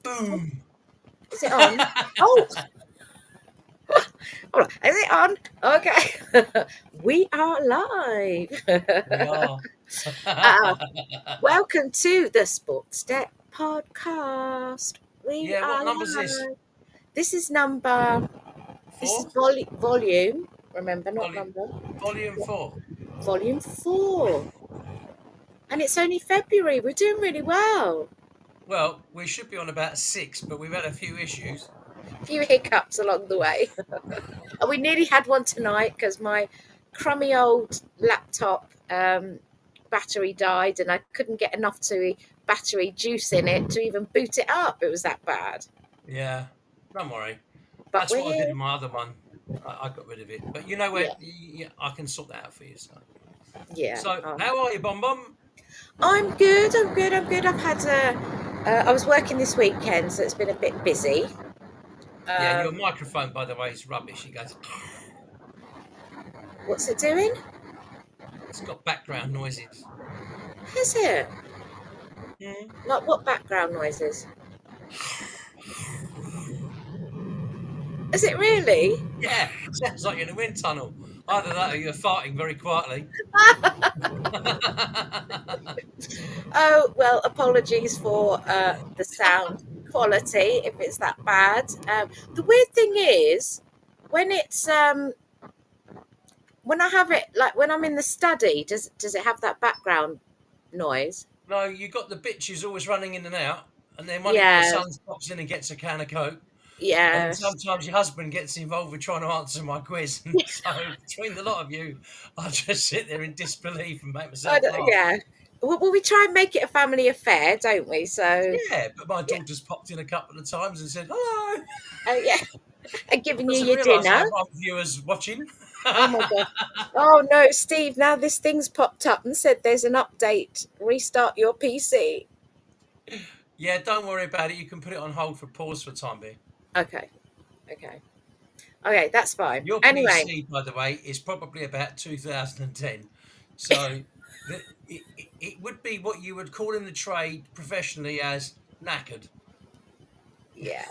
Boom. Is it on? Oh, all right. Is it on? Okay. We are live. We are. uh, Welcome to the Sports Deck podcast. We Yeah, are what number's this? live. This is number, this is 4? volume. Remember, not Volume, number. volume 4. Volume 4. And it's only February. We're doing really well. Well, we should be on about 6, but we've had a few issues. A few hiccups along the way. And we nearly had one tonight because my crummy old laptop battery died and I couldn't get enough to battery juice in it to even boot it up. It was that bad. Yeah, don't worry. But That's we're what I did here. in my other one. I got rid of it. But you know where? Yeah. Yeah, I can sort that out for you. Yeah. So how are you, Bom Bom? I'm good. I'm good. I'm good. I've had I was working this weekend, so it's been a bit busy. Yeah, your Um, microphone, by the way, is rubbish. It goes. what's it doing? It's got background noises. Is it? Mm. Like what background noises? Is it really? Yeah, sounds like you're in a wind tunnel. Either that or you're farting very quietly. Oh, well, apologies for the sound quality if it's that bad. The weird thing is, when it's when I have it, like when I'm in the study, does it have that background noise? No, you got the bitches always running in and out, and then one of your Yeah, sons pops in and gets a can of Coke, and then yes. sometimes your husband gets involved with trying to answer my quiz. And so between the lot of you, I just sit there in disbelief and make myself laugh. Yeah. Well, we try and make it a family affair, don't we? So, Yeah, but my yeah. daughter's popped in a couple of times and said hello. Oh, yeah. And giving you Doesn't your realise I dinner. have other viewers watching. Oh my God. Oh no, Steve, now this thing's popped up and said there's an update. Restart your PC. Yeah, don't worry about it. You can put it on hold for pause for the time being. Okay. Okay. Okay, that's fine. Your Anyway, PC, by the way, is probably about 2010. So it would be what you would call in the trade professionally as knackered. yeah.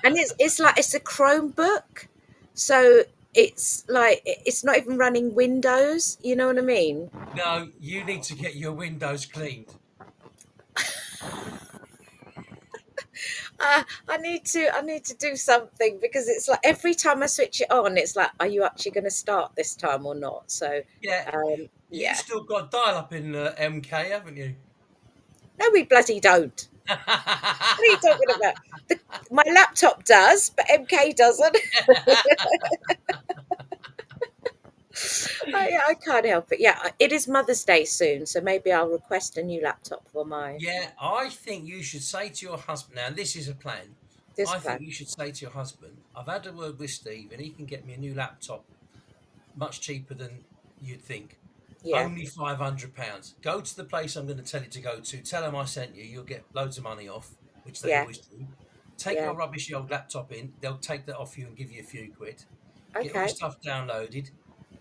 And it's like it's a Chromebook. So it's like it's not even running Windows, you know what I mean? No, you need to get your windows cleaned. I need to do something because it's like every time I switch it on, it's like, are you actually going to start this time or not? So, Yeah, you yeah. still got dial up in MK, haven't you? No, we bloody don't. What are you talking about? My laptop does, but MK doesn't. I can't help it. Yeah, it is Mother's Day soon, so maybe I'll request a new laptop for my Yeah, I think you should say to your husband, now this is a plan. this I plan. think you should say to your husband, I've had a word with Steve and he can get me a new laptop much cheaper than you'd think. Yeah, Only £500. Go to the place I'm going to tell you to go to. Tell them I sent you. You'll get loads of money off, which they yeah, always do. Take yeah. your rubbishy old laptop in. They'll take that off you and give you a few quid. Get all your Okay. stuff downloaded.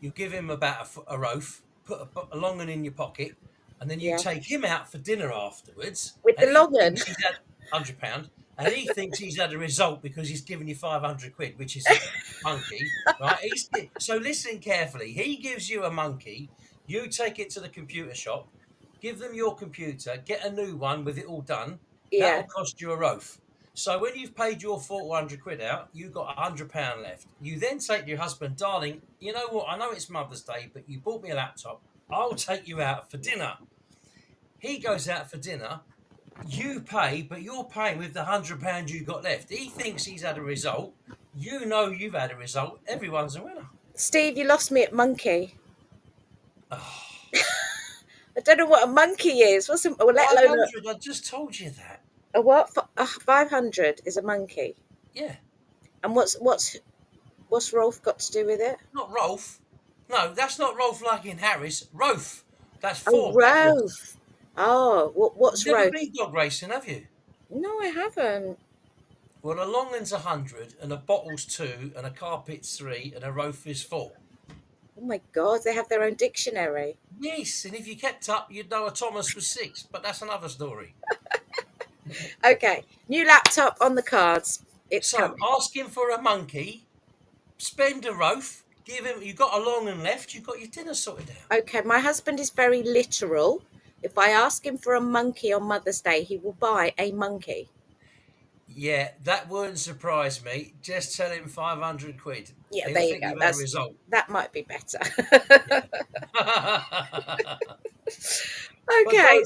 You give him about a roaf. Put a long one in your pocket, and then you Yeah, take him out for dinner afterwards. with the And he long one. thinks he's had £100, and he thinks he's had a result because he's given you 500 quid, which is a monkey, right? So listen carefully. He gives you a monkey. You take it to the computer shop, give them your computer, get a new one with it all done. Yeah, That'll cost you a roaf. So when you've paid your 400 quid out, you've got £100 left. You then say to your husband, darling, you know what? I know it's Mother's Day, but you bought me a laptop. I'll take you out for dinner. He goes out for dinner. You pay, but you're paying with the £100 you got left. He thinks he's had a result. You know you've had a result. Everyone's a winner. Steve, you lost me at monkey. Oh, I don't know what a monkey is. What's a, well, let alone 500. I just told you that. a what? 500 is a monkey. Yeah. And what's Rolf got to do with it? Not Rolf. No, that's not Rolf like in Harris. Rolf. That's Oh, four. Rolf. Oh, what's You've never Rolf? been dog racing, have you? No, I haven't. Well, a long one's 100, and a bottle's 2, and a carpet's 3, and a Rolf is 4. Oh my God, they have their own dictionary. Yes, and if you kept up, you'd know a Thomas was 6, but that's another story. Okay, new laptop on the cards. It's So coming. ask him for a monkey, spend a roaf, give him. You got a long and left. You got your dinner sorted out. Okay, my husband is very literal. If I ask him for a monkey on Mother's Day, he will buy a monkey. Yeah, that wouldn't surprise me. Just tell him 500 quid. Yeah, He'll there you think go. you've had a result. That might be better. Yeah. But Okay.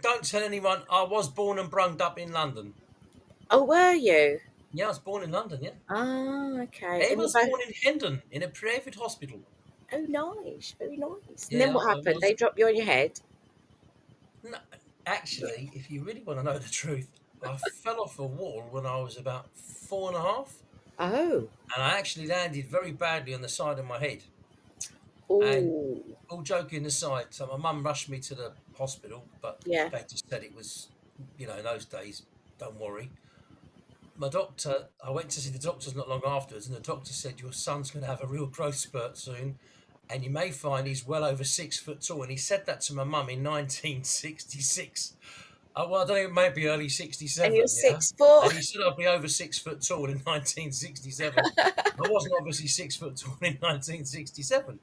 don't tell anyone. I was born and brunged up in London. Oh, were you? Yeah, I was born in London. Yeah, Ah, okay. I And you was both. born in Hendon in a private hospital. Oh, nice. Very nice. And then Yeah, what I happened? was. They dropped you on your head. No, actually, if you really want to know the truth, I fell off a wall when I was about 4.5, Oh. and I actually landed very badly on the side of my head. And Oh. all joking aside, so my mum rushed me to the hospital, but Yeah. they just said it was, in those days, don't worry. My doctor, I went to see the doctors not long afterwards, and the doctor said, your son's going to have a real growth spurt soon, and you may find he's well over 6 foot tall. And he said that to my mum in 1966. Well, I don't know, maybe early And you're 67, yeah? 6'4". And he said I'd be over 6 foot tall in 1967. I wasn't obviously 6 foot tall in 1967,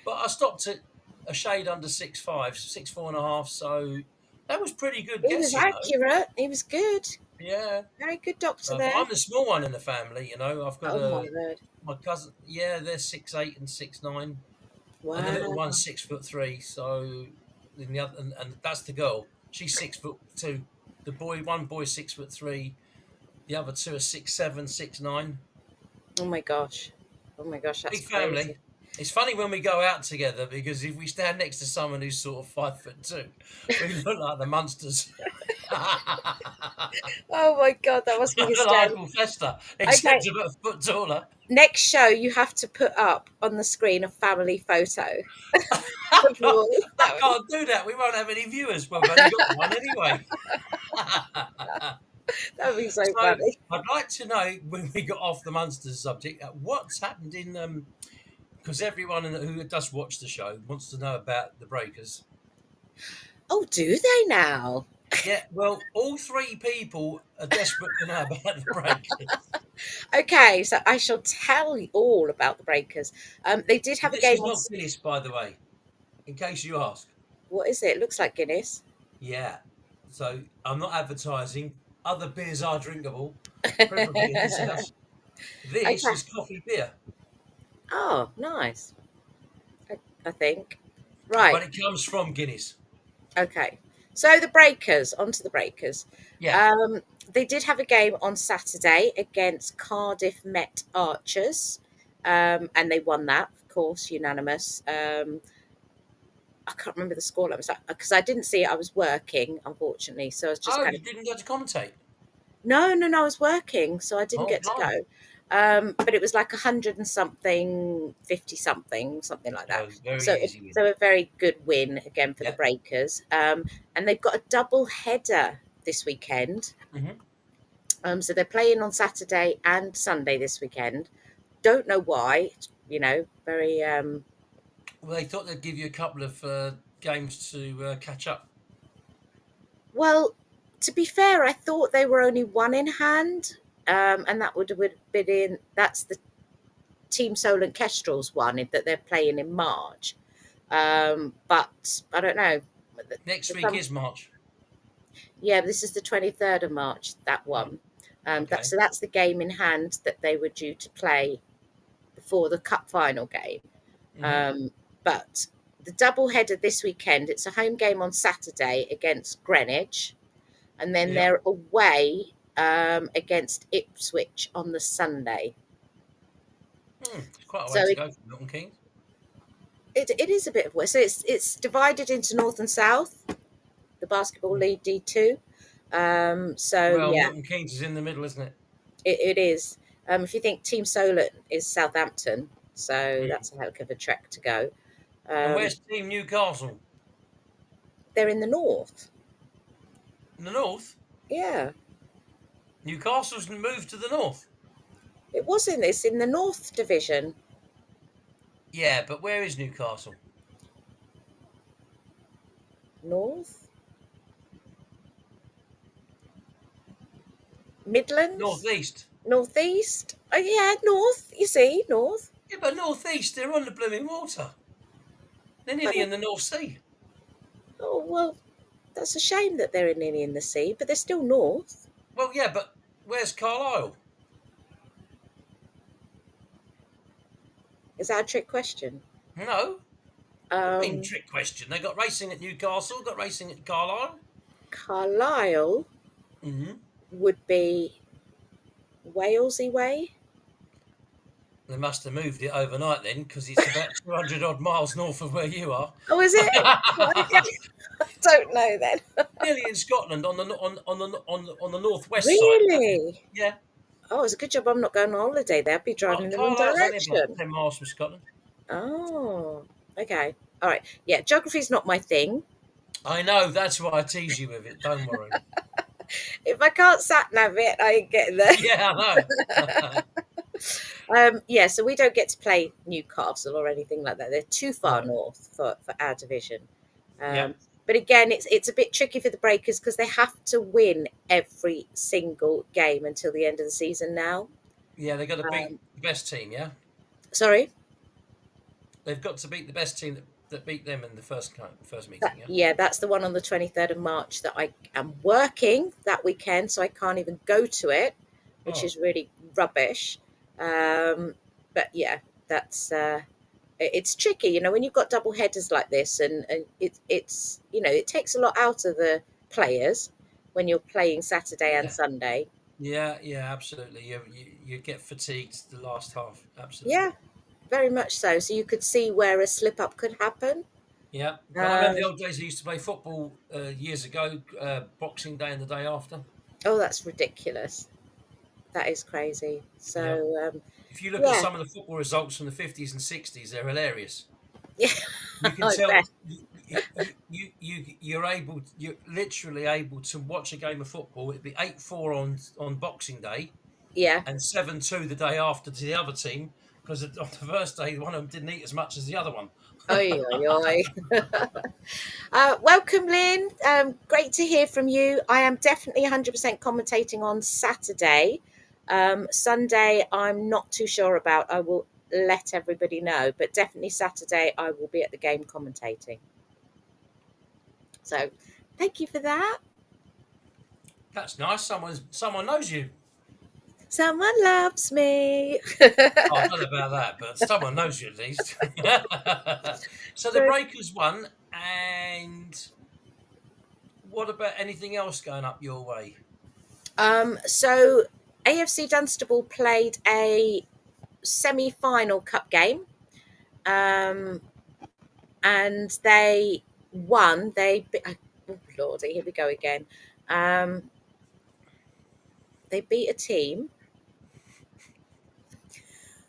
but I stopped at a shade under 6'5", 6'4.5". So that was pretty good He was guessing, though. accurate. He was good. Yeah. Very good doctor So, but there. I'm the small one in the family. I've got Oh my word. my cousin. Yeah, they're 6'8" and 6'9", and the little Wow. one's 6'3". So, then the other, and that's the girl. She's 6'2". The boy, one boy's 6'3". The other two are 6'7", 6'9". Oh my gosh. Oh my gosh, that's Big crazy. family. It's funny when we go out together because if we stand next to someone who's sort of 5'2", we look like the Munsters. Oh my god, that must be Like hysterical. Fester, Okay, except about a foot taller. next show you have to put up on the screen a family photo I of you all. can't do that. We won't have any viewers. We've only got one anyway. That would be so So funny. I'd like to know when we got off the Munsters subject, what's happened in because everyone who does watch the show wants to know about the Breakers. Oh, do they now? Yeah, well, all three people are desperate to know about the Breakers. Okay, so I shall tell you all about the Breakers. They did have a This game is on. not Guinness, by the way, in case you ask. What is it? It looks like Guinness. Yeah, so I'm not advertising. Other beers are drinkable, preferably in this house. This Okay. is coffee beer, Oh, nice. I think. Right. but it comes from Guinness. Okay. So the Breakers, onto the Breakers. Yeah. They did have a game on Saturday against Cardiff Met Archers, and they won that, of course, unanimous. I can't remember the score because I didn't see it. I was working, unfortunately, so I was just Oh, kind you of didn't get to commentate. no, I was working, so I didn't Oh, get to blimey. go. But it was like 100 and something, 50 something, something like that. Oh, very So, easy win. so a very good win again for the Yeah. Breakers. And they've got a double header this weekend. Mhm. So they're playing on Saturday and Sunday this weekend. Don't know why. Very. Well, they thought they'd give you a couple of games to catch up. Well, to be fair, I thought they were only one in hand, and that would have been in. That's the Team Solent Kestrel's one that they're playing in March. But I don't know. Next week is March. Yeah, this is the 23rd of March, that one. Okay. So that's the game in hand that they were due to play before the cup final game. Mhm. But the double header this weekend, it's a home game on Saturday against Greenwich, and then Yeah. they're away against Ipswich on the Sunday. It's quite a So way to go from Milton Keynes. it is a bit of work. So it's divided into North and South, the Basketball League D2. So Well, yeah, Milton Keynes is in the middle, isn't it? it is. If you think Team Solent is Southampton, so that's a heck of a trek to go. And where's Team Newcastle? They're in the north. In the north? Yeah, Newcastle's moved to the north. it was in this in the North Division. Yeah, but where is Newcastle? North. Midlands, Northeast. northeast. Oh yeah, north. You see, north. Yeah, but northeast, they're on the blooming water. They're nearly Oh, in the North Sea. oh well, that's a shame that they're nearly in the sea, but they're still north. Well, yeah, but where's Carlisle? Is that a trick question? No. What do you mean Um, trick question? They got racing at Newcastle, got racing at Carlisle. Carlisle Mm-hmm. would be Walesy way. They must have moved it overnight then, because it's about 200 odd miles north of where you are. Oh, is it? Okay. I don't know then. Nearly in Scotland on the northwest side. Really? Yeah. Oh, it's a good job I'm not going on holiday there. I'd be driving in the wrong Carlisle's only about direction. 10 miles from Scotland. Oh, okay. All right. Yeah, geography's not my thing. I know, that's why I tease you with it. Don't worry. If I can't sat nav it, I ain't getting there. Yeah, I know. Yeah, so we don't get to play Newcastle or anything like that. They're too far No. north for our division. Yeah. But again, it's a bit tricky for the Breakers because they have to win every single game until the end of the season now. Yeah, they've got to beat the best team, yeah? Sorry? They've got to beat the best team that beat them in the first meeting, yeah? Yeah, that's the one on the 23rd of March that I am working that weekend, so I can't even go to it, which Oh. is really rubbish. But yeah, that's it's tricky, you know, when you've got double headers like this, and it's you know, it takes a lot out of the players when you're playing Saturday and Yeah. Sunday. Yeah, absolutely. You get fatigued the last half, absolutely. Yeah, very much so. So you could see where a slip up could happen. Yeah, but I remember the old days I used to play football years ago, Boxing Day and the day after. Oh, that's ridiculous. That is crazy. So If you look at yeah, some of the football results from the 50s and 60s, they're hilarious. yeah, You can I tell bet. you're literally able to watch a game of football. It'd be 8-4 on Boxing Day Yeah. and 7-2 the day after to the other team, because on the first day one of them didn't eat as much as the other one. Oi, oi, oi. Welcome, Lynn. Great to hear from you. I am definitely 100% commentating on Saturday. Sunday, I'm not too sure about. I will let everybody know, but definitely Saturday, I will be at the game commentating. So, thank you for that. That's nice. Someone knows you. Someone loves me. Oh, I don't know about that, but someone knows you at least. So the Breakers won, and what about anything else going up your way? So AFC Dunstable played a semi-final cup game, and they won. Oh lordy, here we go again. They beat a team.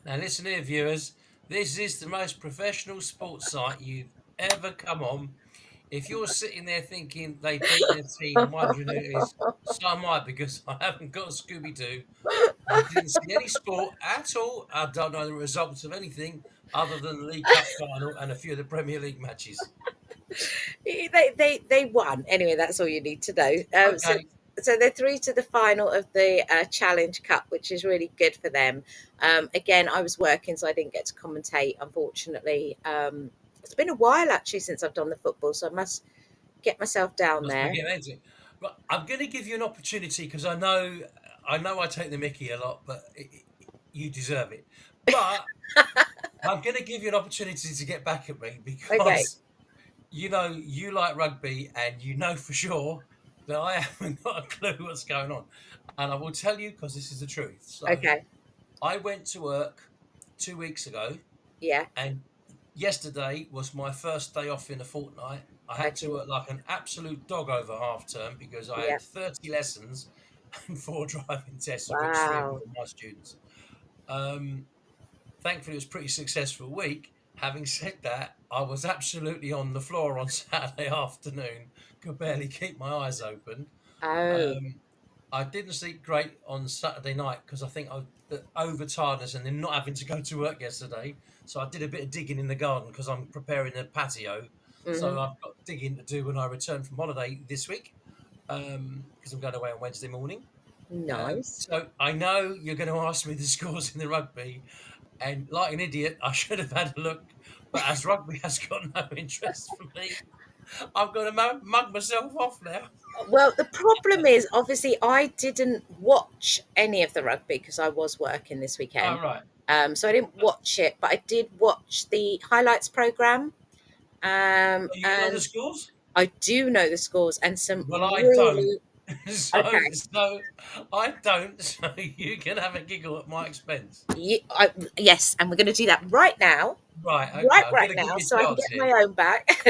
Now listen here, viewers. This is the most professional sports site you've ever come on. If you're sitting there thinking they beat their team, wondering who it is, so am I, because I haven't got a Scooby-Doo. I didn't see any sport at all. I don't know the results of anything other than the League Cup final and a few of the Premier League matches. They won. Anyway, that's all you need to know. Okay. So they're through to the final of the Challenge Cup, which is really good for them. Again, I was working, so I didn't get to commentate, unfortunately. It's been a while actually since I've done the football, so I must get myself down there. But I'm going to give you an opportunity, because I know I take the mickey a lot, but you deserve it. But I'm going to give you an opportunity to get back at me, because Okay. you know you like rugby, and you know for sure that I haven't got a clue what's going on. And I will tell you, because this is the truth. So Okay. I went to work 2 weeks ago, Yeah. and yesterday was my first day off in a fortnight. I had to Okay. work like an absolute dog over half term, because I Yeah. had 30 lessons and 4 driving tests, of which 3 Wow. were my students. Thankfully, it was a pretty successful week. Having said that, I was absolutely on the floor on Saturday afternoon, could barely keep my eyes open. Oh. I didn't sleep great on Saturday night, because I think I was overtiredness and then not having to go to work yesterday. So I did a bit of digging in the garden, because I'm preparing a patio. So Mhm. I've got digging to do when I return from holiday this week, because I'm going away on Wednesday morning. Nice. So I know you're going to ask me the scores in the rugby, and like an idiot, I should have had a look. But as rugby has got no interest for me, I'm going to mug myself off now. Well, the problem is obviously I didn't watch any of the rugby because I was working this weekend. All right. So I didn't watch it, but I did watch the highlights program. So you know the And scores? I do know the scores and some Well, I don't. really So, okay. so I don't. So you can have a giggle at my expense. Yes, and we're going to do that right now, Right. Okay. I'm right going to give now, you so I can chance get here. my own back.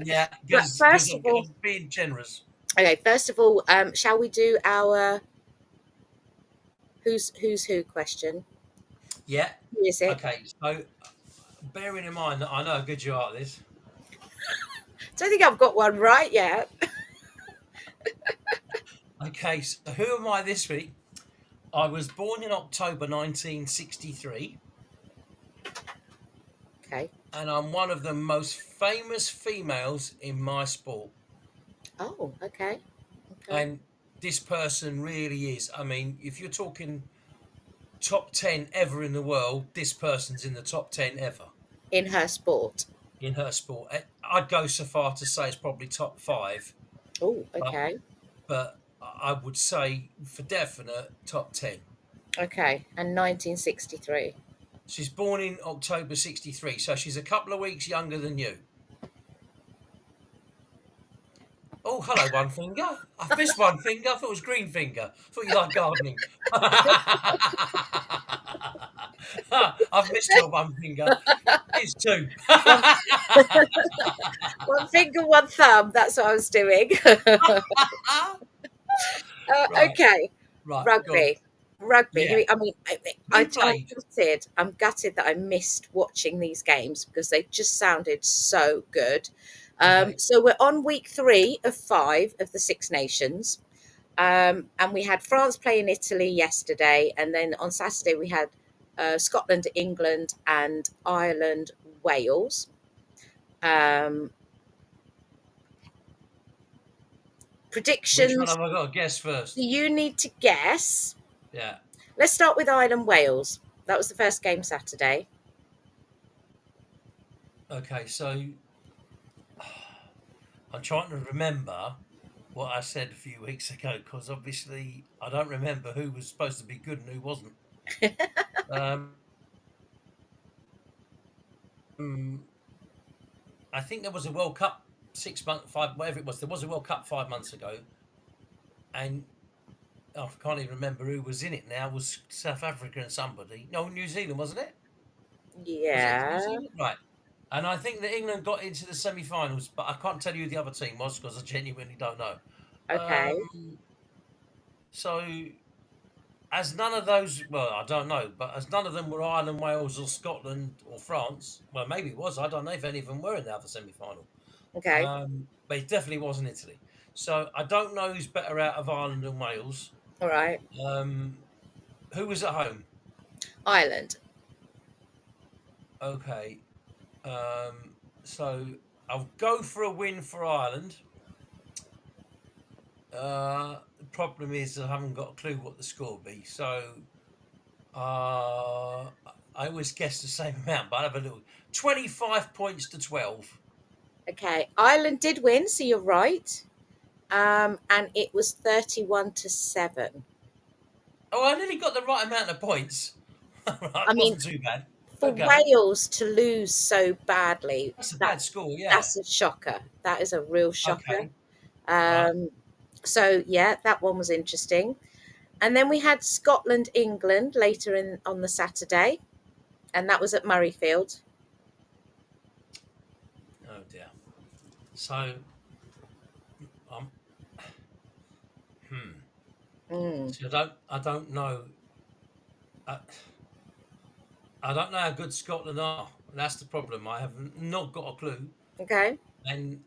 Yeah, But because first of all, I'm being generous. okay, first of all, shall we do our who's who question? Yeah. Who is it? Okay. So bearing in mind that I know how good you are at this. Don't think I've got one right yet. Okay. So who am I this week? I was born in October 1963, Okay. and I'm one of the most famous females in my sport. Oh, okay. Okay. And this person really is. I mean, if you're talking top 10 ever in the world, this person's in the top 10 ever In her sport. in her sport. I'd go so far to say it's probably top five, Oh, but okay. I would say for definite top 10. Okay. And 1963. She's born in October 63, so she's a couple of weeks younger than you. Oh, hello, one finger. I've missed one finger. I thought it was green finger. I thought you like gardening. I've missed your one finger. It's two. One, one finger, one thumb. That's what I was doing. Right, Okay. right, go on. Rugby. Rugby. Yeah. I mean, Who played? I'm gutted that I missed watching these games because they just sounded so good. Okay. So we're on week 3 of 5 of the Six Nations. And we had France playing Italy yesterday. And then on Saturday, we had Scotland, England, and Ireland, Wales. Which one Predictions. have I got to guess first? You need to guess. Yeah. Let's start with Ireland, Wales. That was the first game Saturday. Okay, so I'm trying to remember what I said a few weeks ago because obviously I don't remember who was supposed to be good and who wasn't. Mm, I think there was a World Cup 6 months, five, whatever it was. There was a World Cup 5 months ago, and I can't even remember who was in it now. It was South Africa and somebody? No, New Zealand, wasn't it? Was it New Yeah. Zealand? Right. And I think that England got into the semi-finals, but I can't tell you who the other team was because I genuinely don't know. Okay. So, as none of those, well, I don't know, but as none of them were Ireland, Wales, or Scotland, or France, well, maybe it was. I don't know if any of them were in the other semi-final. Okay. But it definitely wasn't Italy. So I don't know who's better out of Ireland and Wales. All right. Who was at home? Ireland. Okay. So I'll go for a win for Ireland. The problem is I haven't got a clue what the score will be. So I always guess the same amount, but I have a little 25 points to 12. Okay. Ireland did win, so you're right. And it was 31-7. Oh, I nearly got the right amount of points. I mean, Wasn't too bad. for Okay. Wales to lose so badly, That's a bad score, yeah. that's a shocker. That is a real shocker. Okay. Right. So yeah, that one was interesting. And then we had Scotland, England later on the Saturday, and that was at Murrayfield. Oh dear. So, so I don't know. I don't know how good Scotland are. That's the problem. I have not got a clue. Okay. And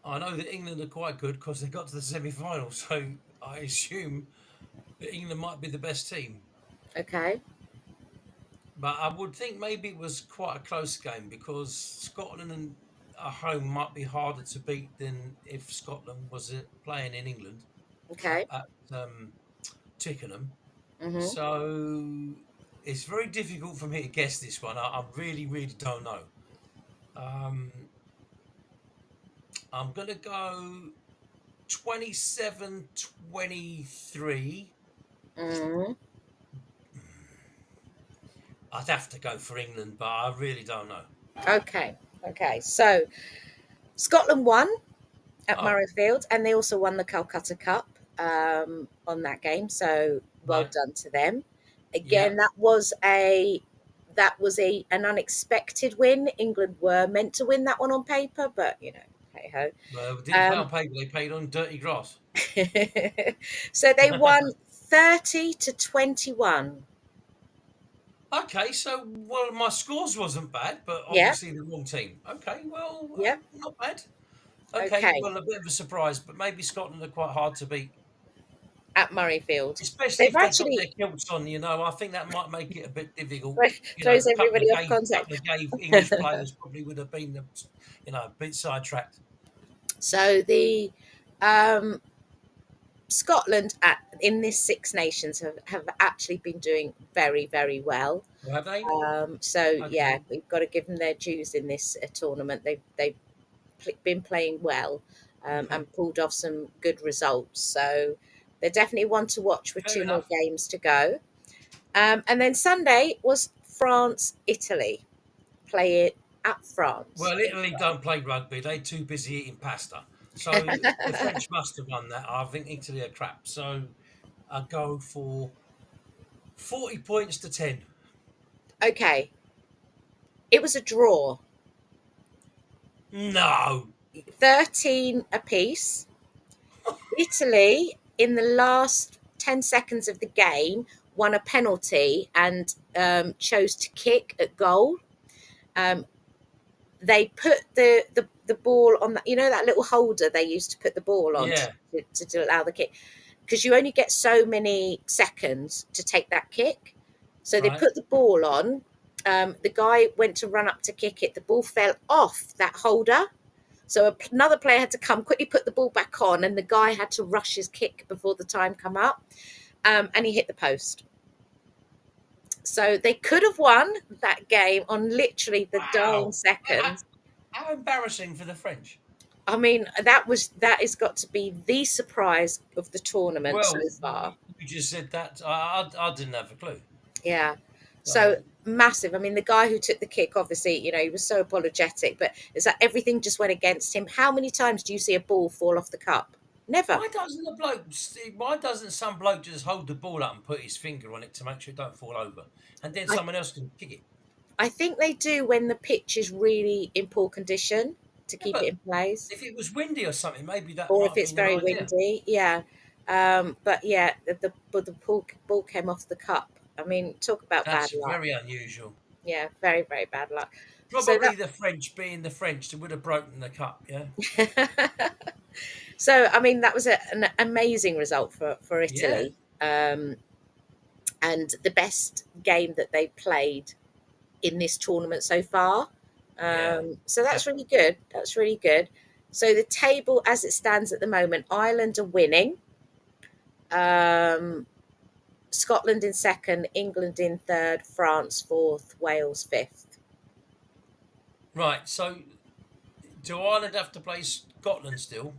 I know that England are quite good because they got to the semi-final. So I assume that England might be the best team. Okay. But I would think maybe it was quite a close game because Scotland at home might be harder to beat than if Scotland was playing in England Okay. at Twickenham. Hmm. So it's very difficult for me to guess this one. I really, really don't know. Um, I'm going to go 27-23. Hmm. I'd have to go for England, but I really don't know. Okay. Okay. So Scotland won at Oh, Murrayfield, and they also won the Calcutta Cup on that game. So well right. done to them. Yeah. Again, that was an unexpected win. England were meant to win that one on paper, but hey ho. Well, they didn't play Um, on paper, they played on dirty grass. so they won 30-21. Okay, so, well, my scores wasn't bad, but Yeah. obviously the wrong team. Okay, well, Yeah. not bad. Okay, Okay. well, a bit of a surprise, but maybe Scotland are quite hard to beat, At Murrayfield, especially they've if they've got actually their kilts on. I think that might make it a bit difficult. throws A couple of everybody off gay, context. couple of gay English players probably would have been, a bit sidetracked. So the um, Scotland in this Six Nations have actually been doing very, very well. Have they? So yeah, Okay. we've got to give them their dues in this tournament. They've been playing well Okay. and pulled off some good results. So they're definitely one to watch with Fair two more enough. games to go. And then Sunday was France Italy. Play it at France. Well, Italy don't play rugby. They're too busy eating pasta. So the French must have won that. I think Italy are crap. So I go for 40 points to 10. Okay, it was a draw, No. 13 apiece. Italy, in the last 10 seconds of the game, won a penalty and chose to kick at goal. Um, they put the ball on that, that little holder they used to put the ball on Yeah. to allow the kick, because you only get so many seconds to take that kick. So they Right. put the ball on. The guy went to run up to kick it. The ball fell off that holder. So another player had to come quickly put the ball back on, and the guy had to rush his kick before the time come up, and he hit the post. So they could have won that game on literally the dying Wow. seconds. How embarrassing for the French. I mean, that has got to be the surprise of the tournament so Well, far. you just said that. I didn't have a clue. Yeah. So So, massive. I mean, the guy who took the kick, obviously, he was so apologetic, but it's like everything just went against him. How many times do you see a ball fall off the cup? Never. why doesn't some bloke just hold the ball up and put his finger on it to make sure it don't fall over? And then I, someone else can kick it. I think they do when the pitch is really in poor condition to Yeah, keep it but in place, if it was windy or something, maybe that or might if have it's been an very idea. windy. Yeah. But yeah, the ball came off the cup. I mean, talk about bad That's luck. very unusual. Yeah, very, very bad luck. So Probably the French, being the French, that would have broken the cup. Yeah. that so I mean that was an amazing result for Yeah. Italy, and the best game that they played in this tournament so far. Yeah. So that's really good. That's really good. So the table as it stands at the moment, Ireland are winning. Um, Scotland in second, England in third, France fourth, Wales fifth. Right. So, do Ireland have to play Scotland still?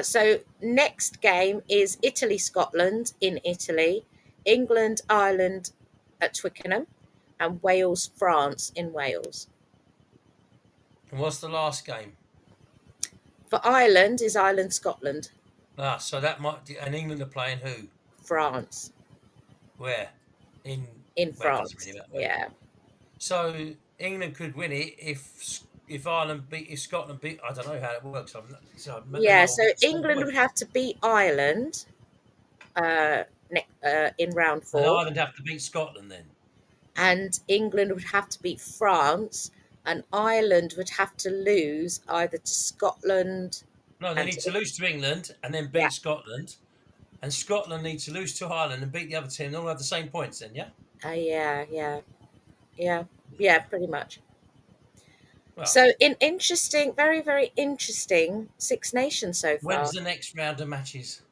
So next game is Italy Scotland in Italy, England Ireland at Twickenham, and Wales France in Wales. And what's the last game? For Ireland is Ireland Scotland, So that might. And England are playing who? France Where? In. in Well, it doesn't France. really matter. Yeah. So England could win it if Ireland beat, if Scotland beat. I don't know how it works. They Yeah, might all so get the same England point, would have to beat Ireland in round and four, Ireland have to beat Scotland then. and England would have to beat France, and Ireland would have to lose either to Scotland No, they and need to lose to England and then yeah, beat Scotland, and Scotland need to lose to Ireland and beat the other team. They all have the same points then, yeah. yeah, pretty much. Well, So interesting, very, very interesting Six Nations so when's far. the next round of matches?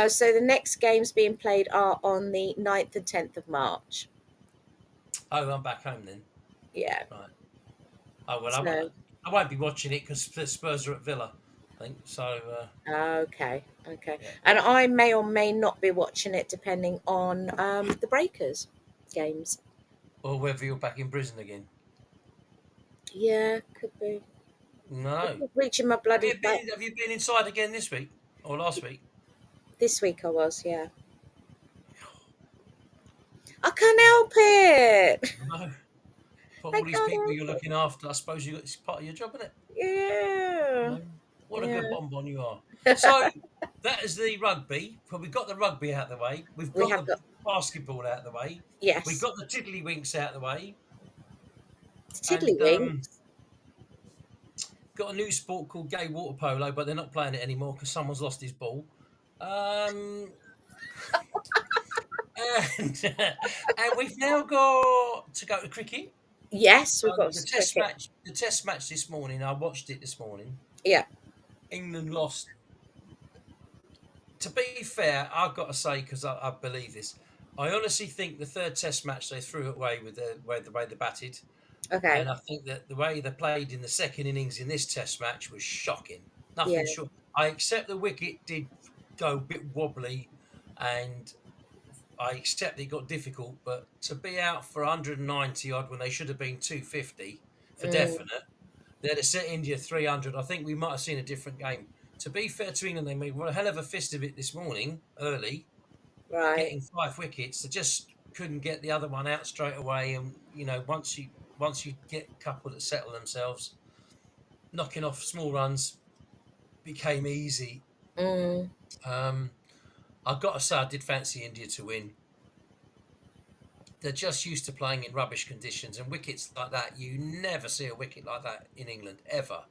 So the next games being played are on the 9th and 10th of March. Oh, I'm back home then. Yeah. Right. Oh well, So I won't be watching it because Spurs are at Villa. I think so. okay. Yeah. And I may or may not be watching it depending on the Breakers games. Or whether you're back in prison again. Yeah, could be. No. Reaching my bloody back. Have you been inside again this week or last week? This week I was, yeah. I can't help it. No. For I all these can't people help you're it. looking after, I suppose it's part of your job, isn't it? Yeah. No. What a Yeah. good bonbon you are. So that is the rugby. Well, we've got the rugby out of the way. We've We got have the got, basketball out of the way. We've yes. got the tiddlywinks out of the way. And Tiddlywinks. got a new sport called gay water polo, but they're not playing it anymore because someone's lost his ball. And and we've now got to go to cricket. Yes, we've got cricket. The test match this morning. I watched it this morning. Yeah. England lost. To be fair, I've got to say because I believe this. I honestly think the third test match they threw it away with the way they batted, Okay. and I think that the way they played in the second innings in this test match was shocking. Yeah. Nothing short. I accept the wicket did go a bit wobbly, and I accept it got difficult, but to be out for 190 odd when they should have been 250 for Mm, definite, they'd have set India 300. I think we might have seen a different game. To be fair to England, they made a hell of a fist of it this morning, early, right. getting 5 wickets. They just couldn't get the other one out straight away. And once you get a couple that settle themselves, knocking off small runs became easy. Mm, I've got to say, I did fancy India to win. They're just used to playing in rubbish conditions, and wickets like that, you never see a wicket like that in England ever.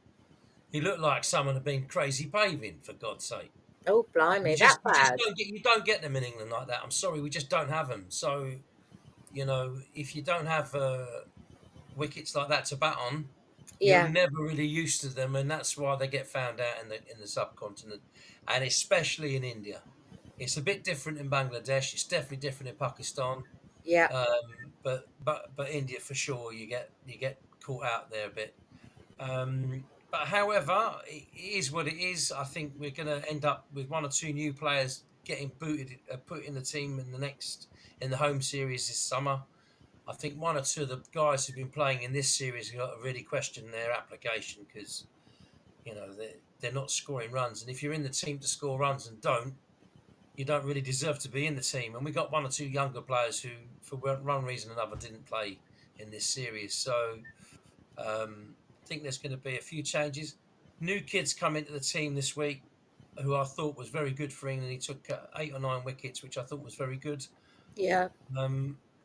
He looked like someone had been crazy paving, for God's sake. oh, blimey, that You just bad. don't get them in England like that. I'm sorry, we just don't have them. So, if you don't have wickets like that to bat on, you're Yeah. never really used to them, and that's why they get found out in the subcontinent, and especially in India. It's a bit different in Bangladesh. It's definitely different in Pakistan. Yeah. But India for sure, you get caught out there a bit. But however, it is what it is. I think we're going to end up with one or two new players getting put in the team in the home series this summer. I think one or two of the guys who've been playing in this series have got to really question their application because they're not scoring runs, and if you're in the team to score runs and you don't really deserve to be in the team. And we got one or two younger players who, for one reason or another, didn't play in this series. So I think there's going to be a few changes. New kids come into the team this week who I thought was very good for England. He took 8 or 9 wickets, which I thought was very good. Yeah.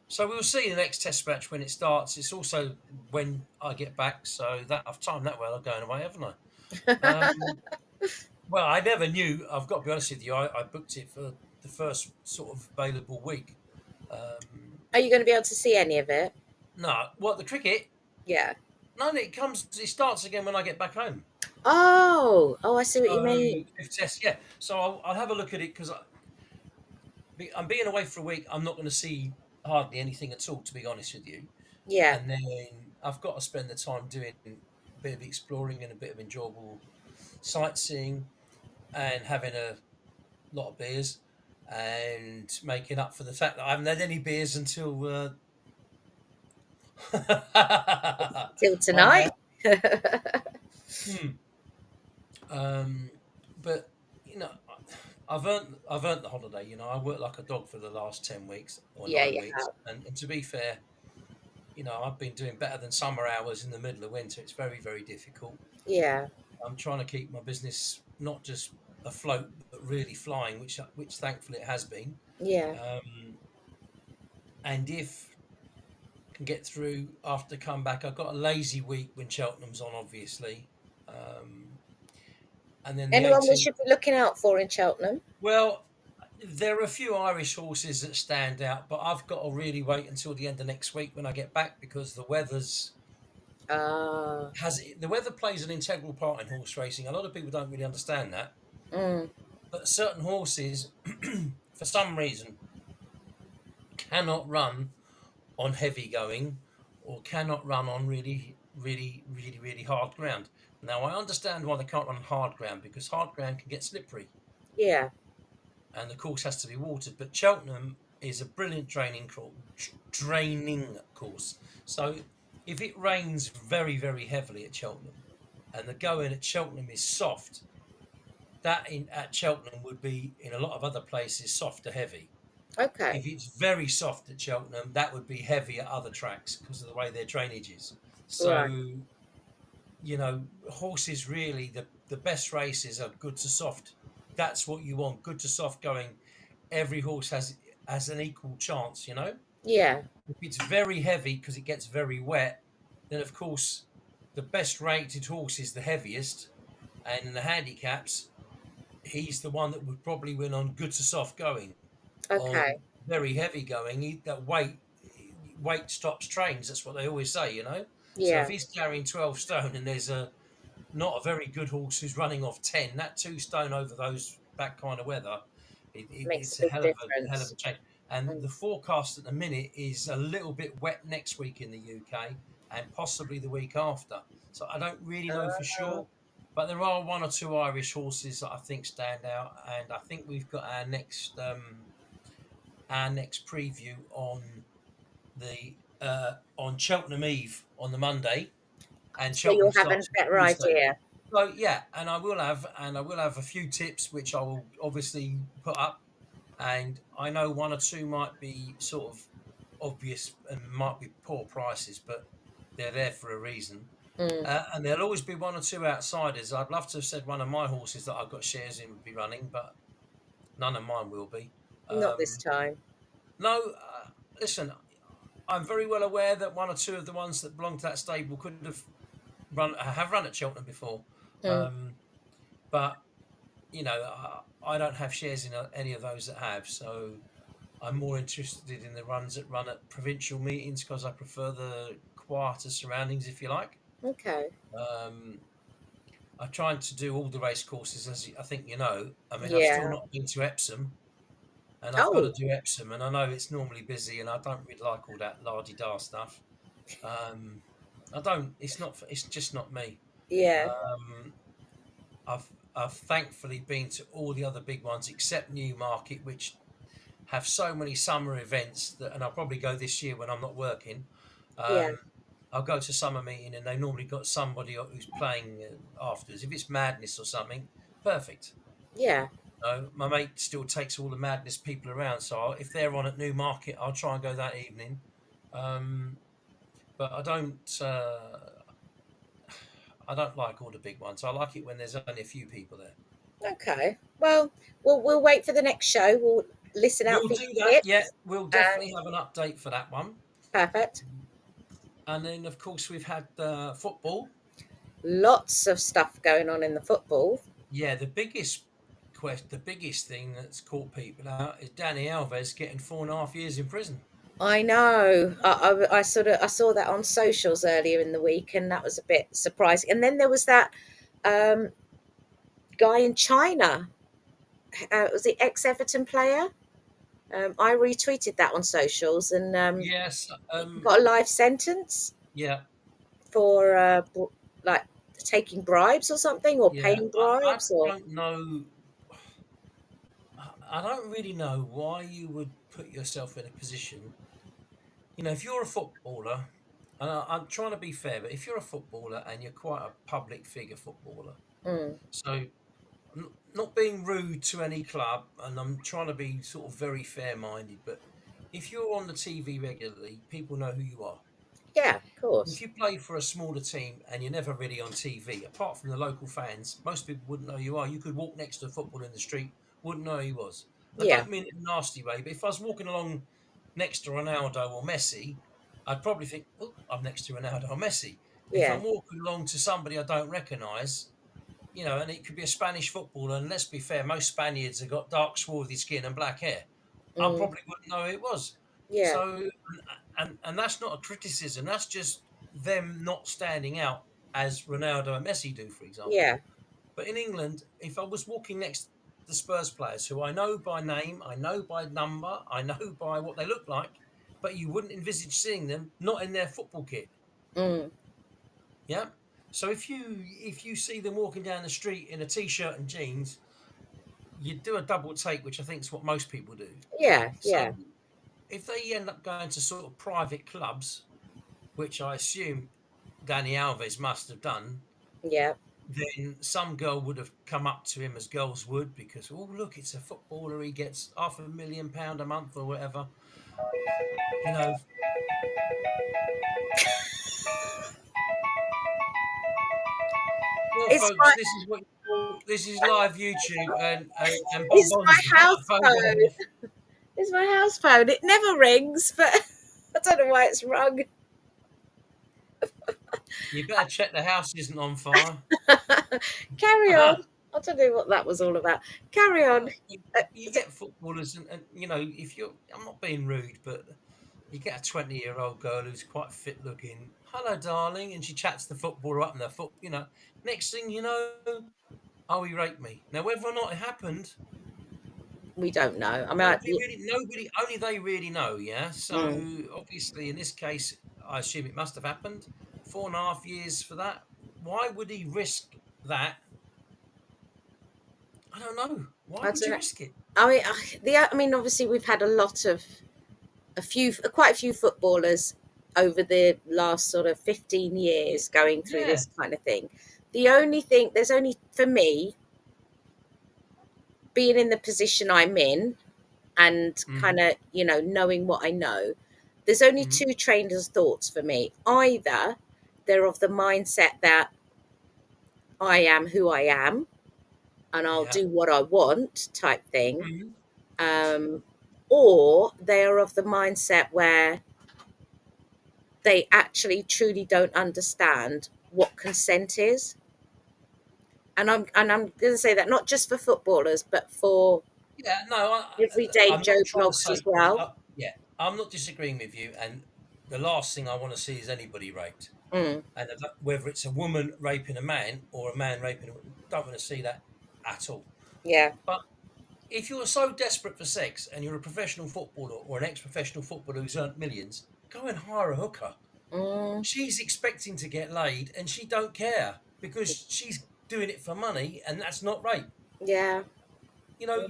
So we'll see the next test match when it starts. It's also when I get back. So that I've timed that well. I'm going away, haven't I? Well, I never knew. I've got to be honest with you. I booked it for the first sort of available week. Are you going to be able to see any of it? No, what the cricket? Yeah. No, it comes. It starts again when I get back home. Oh, I see what you mean. Fifth test, yeah. So I'll have a look at it because I'm being away for a week. I'm not going to see hardly anything at all, to be honest with you. Yeah. And then I've got to spend the time doing a bit of exploring and a bit of enjoyable sightseeing and having a lot of beers and making up for the fact that I haven't had any beers until Till tonight. But I've earned the holiday. I worked like a dog for the last 10 weeks or Yeah, 9 weeks, and to be fair, I've been doing better than summer hours in the middle of winter. It's very, very difficult. Yeah. I'm trying to keep my business not just afloat but really flying, which thankfully it has been. Yeah. And if I can get through after the comeback, I've got a lazy week when Cheltenham's on, obviously. And then Anyone we should be looking out for in Cheltenham? Well, there are a few Irish horses that stand out, but I've got to really wait until the end of next week when I get back because the weather plays an integral part in horse racing. A lot of people don't really understand that. But certain horses, for some reason, cannot run on heavy going or cannot run on really hard ground. Now, I understand why they can't run on hard ground because hard ground can get slippery Yeah. and the course has to be watered. But Cheltenham is a brilliant draining course. So if it rains very heavily at Cheltenham and the going at Cheltenham is soft, that in at Cheltenham would be in a lot of other places soft to heavy. Okay. If it's very soft at Cheltenham, that would be heavy at other tracks because of the way their drainage is. Right. So, horses really, the best races are good to soft. That's what you want, good to soft going. Every horse has an equal chance. Yeah. If it's very heavy because it gets very wet, then of course the best rated horse is the heaviest, and in the handicaps, he's the one that would probably win on good to soft going. Okay. On very heavy going, that weight stops trains. That's what they always say. So if Yeah. he's carrying 12 stone and there's not a very good horse who's running off 10, that 2 stone over that kind of weather, Makes a it's a big hell of difference. a change. And Mm. the forecast at the minute is a little bit wet next week in the UK and possibly the week after. So I don't really know for Oh, sure, but there are one or two Irish horses that I think stand out, and I think we've got our next preview the on Cheltenham Eve on the Monday, and so you'll Cheltenham have a starts on better Tuesday. idea. So yeah, and I will have a few tips which I will obviously put up, and I know one or two might be sort of obvious and might be poor prices, but they're there for a reason. Mm. And there'll always be one or two outsiders. I'd love to have said one of my horses that I've got shares in would be running, but none of mine will be. Not this Um, time. no, listen, I'm very well aware that one or two of the ones that belong to that stable could have run at Cheltenham before, Mm. um, but I don't have shares in any of those that have. So I'm more interested in the runs that run at provincial meetings because I prefer the quieter surroundings, if you like. Okay. Um, I'm trying to do all the race courses, as I think you know. I mean, I've still Yeah. not been to Epsom, and I've got to Oh, do Epsom, and I know it's normally busy, and I don't really like all that la-di-da stuff. Um, I don't. It's not. It's just not me. yeah. Um, I've thankfully been to all the other big ones except Newmarket, which have so many summer events that, and I'll probably go this year when I'm not working. Yeah. Um, I'll go to summer meeting, and they normally got somebody who's playing afterwards. If it's Madness or something, perfect. Yeah. My mate still takes all the Madness people around, so if they're on at Newmarket, I'll try and go that evening. Um, but I don't. I don't like all the big ones. I like it when there's only a few people there. Okay. Well, we'll wait for the next show. We'll listen out We'll for do your that. Yeah, tips. we'll And definitely have an update for that one. perfect. And then, of course, we've had football. Lots of stuff going on in the football. Yeah, the biggest thing that's caught people out is Danny Alves getting 4.5 years in prison. I know. I saw that on socials earlier in the week, and that was a bit surprising. And then there was that um, guy in China. Was the ex-Everton player? I retweeted that on socials, and Yes. got a life sentence Yeah. for like taking bribes or something, or Yeah. paying I bribes, or don't know. I don't really know why you would put yourself in a position. If you're a footballer, and I'm trying to be fair, but if you're a footballer and you're quite a public figure footballer, mm, so not being rude to any club, and I'm trying to be sort of very fair-minded, but if you're on the TV regularly, people know who you are. yeah, of If course, you play for a smaller team and you're never really on TV, apart from the local fans, most people wouldn't know who you are. You could walk next to a footballer in the street, wouldn't know who he was. And I yeah, don't mean it in a nasty way, but if I was walking along next to Ronaldo or Messi, I'd probably think, oh, I'm next to Ronaldo or Messi. If yeah, I'm walking along to somebody I don't recognise, and it could be a Spanish footballer, and let's be fair, most Spaniards have got dark, swarthy skin and black hair. I mm, probably wouldn't know who it was. yeah, So, and that's not a criticism. That's just them not standing out as Ronaldo and Messi do, for example. yeah, But in England, if I was walking next the Spurs players who I know by name, I know by number, I know by what they look like, but you wouldn't envisage seeing them not in their football kit. Mm. Yeah. So if you see them walking down the street in a t-shirt and jeans, you do a double take, which I think is what most people do. Yeah, yeah, So if they end up going to sort of private clubs, which I assume Danny Alves must have done, yeah. then some girl would have come up to him as girls would because, oh, look, it's a footballer. He gets £500,000 a month or whatever. You know, well, It's folks, my this is what this is live YouTube, and it's bonbons. my house Phone going phone. off. It's my house phone. It never rings, but I don't know why it's rung. You better check the house isn't on fire. Carry on. I don't know what that was all about. Carry on. Well, Uh, you get footballers, and you know, if you're, I'm not being rude, but you get a 20-year-old girl who's quite fit looking. Hello, darling, and she chats the footballer up in the foot. You know, next thing you know, oh, he raped me. Now, whether or not it happened, we don't know. I mean, nobody, only they really know. Yeah. So mm, obviously, in this case, I assume it must have happened. 4.5 years for that. Why would he risk that? I don't know. Why I would don't you know. risk it? I mean, obviously, we've had quite a few footballers over the last sort of 15 years going through Yeah. this kind of thing. There's only for me being in the position I'm in and kind Mhm, of, knowing what I know, there's only mhm. two trains of thoughts for me. Either they're of the mindset that I am who I am and I'll Yeah. do what I want type thing, Mhm. um, or they are of the mindset where they actually truly don't understand what consent is. And I'm going to say that not just for footballers, but for Yeah, no, everyday I'm not Joe trying to blogs as say. well. Yeah, I'm not disagreeing with you. And the last thing I want to see is anybody raped. Mm, And whether it's a woman raping a man or a man raping a woman, don't want to see that at all. yeah. But if you're so desperate for sex and you're a professional footballer or an ex-professional footballer who's earned millions, go and hire a hooker. Mm, She's expecting to get laid and she don't care because she's doing it for money, and that's not rape. yeah. You know,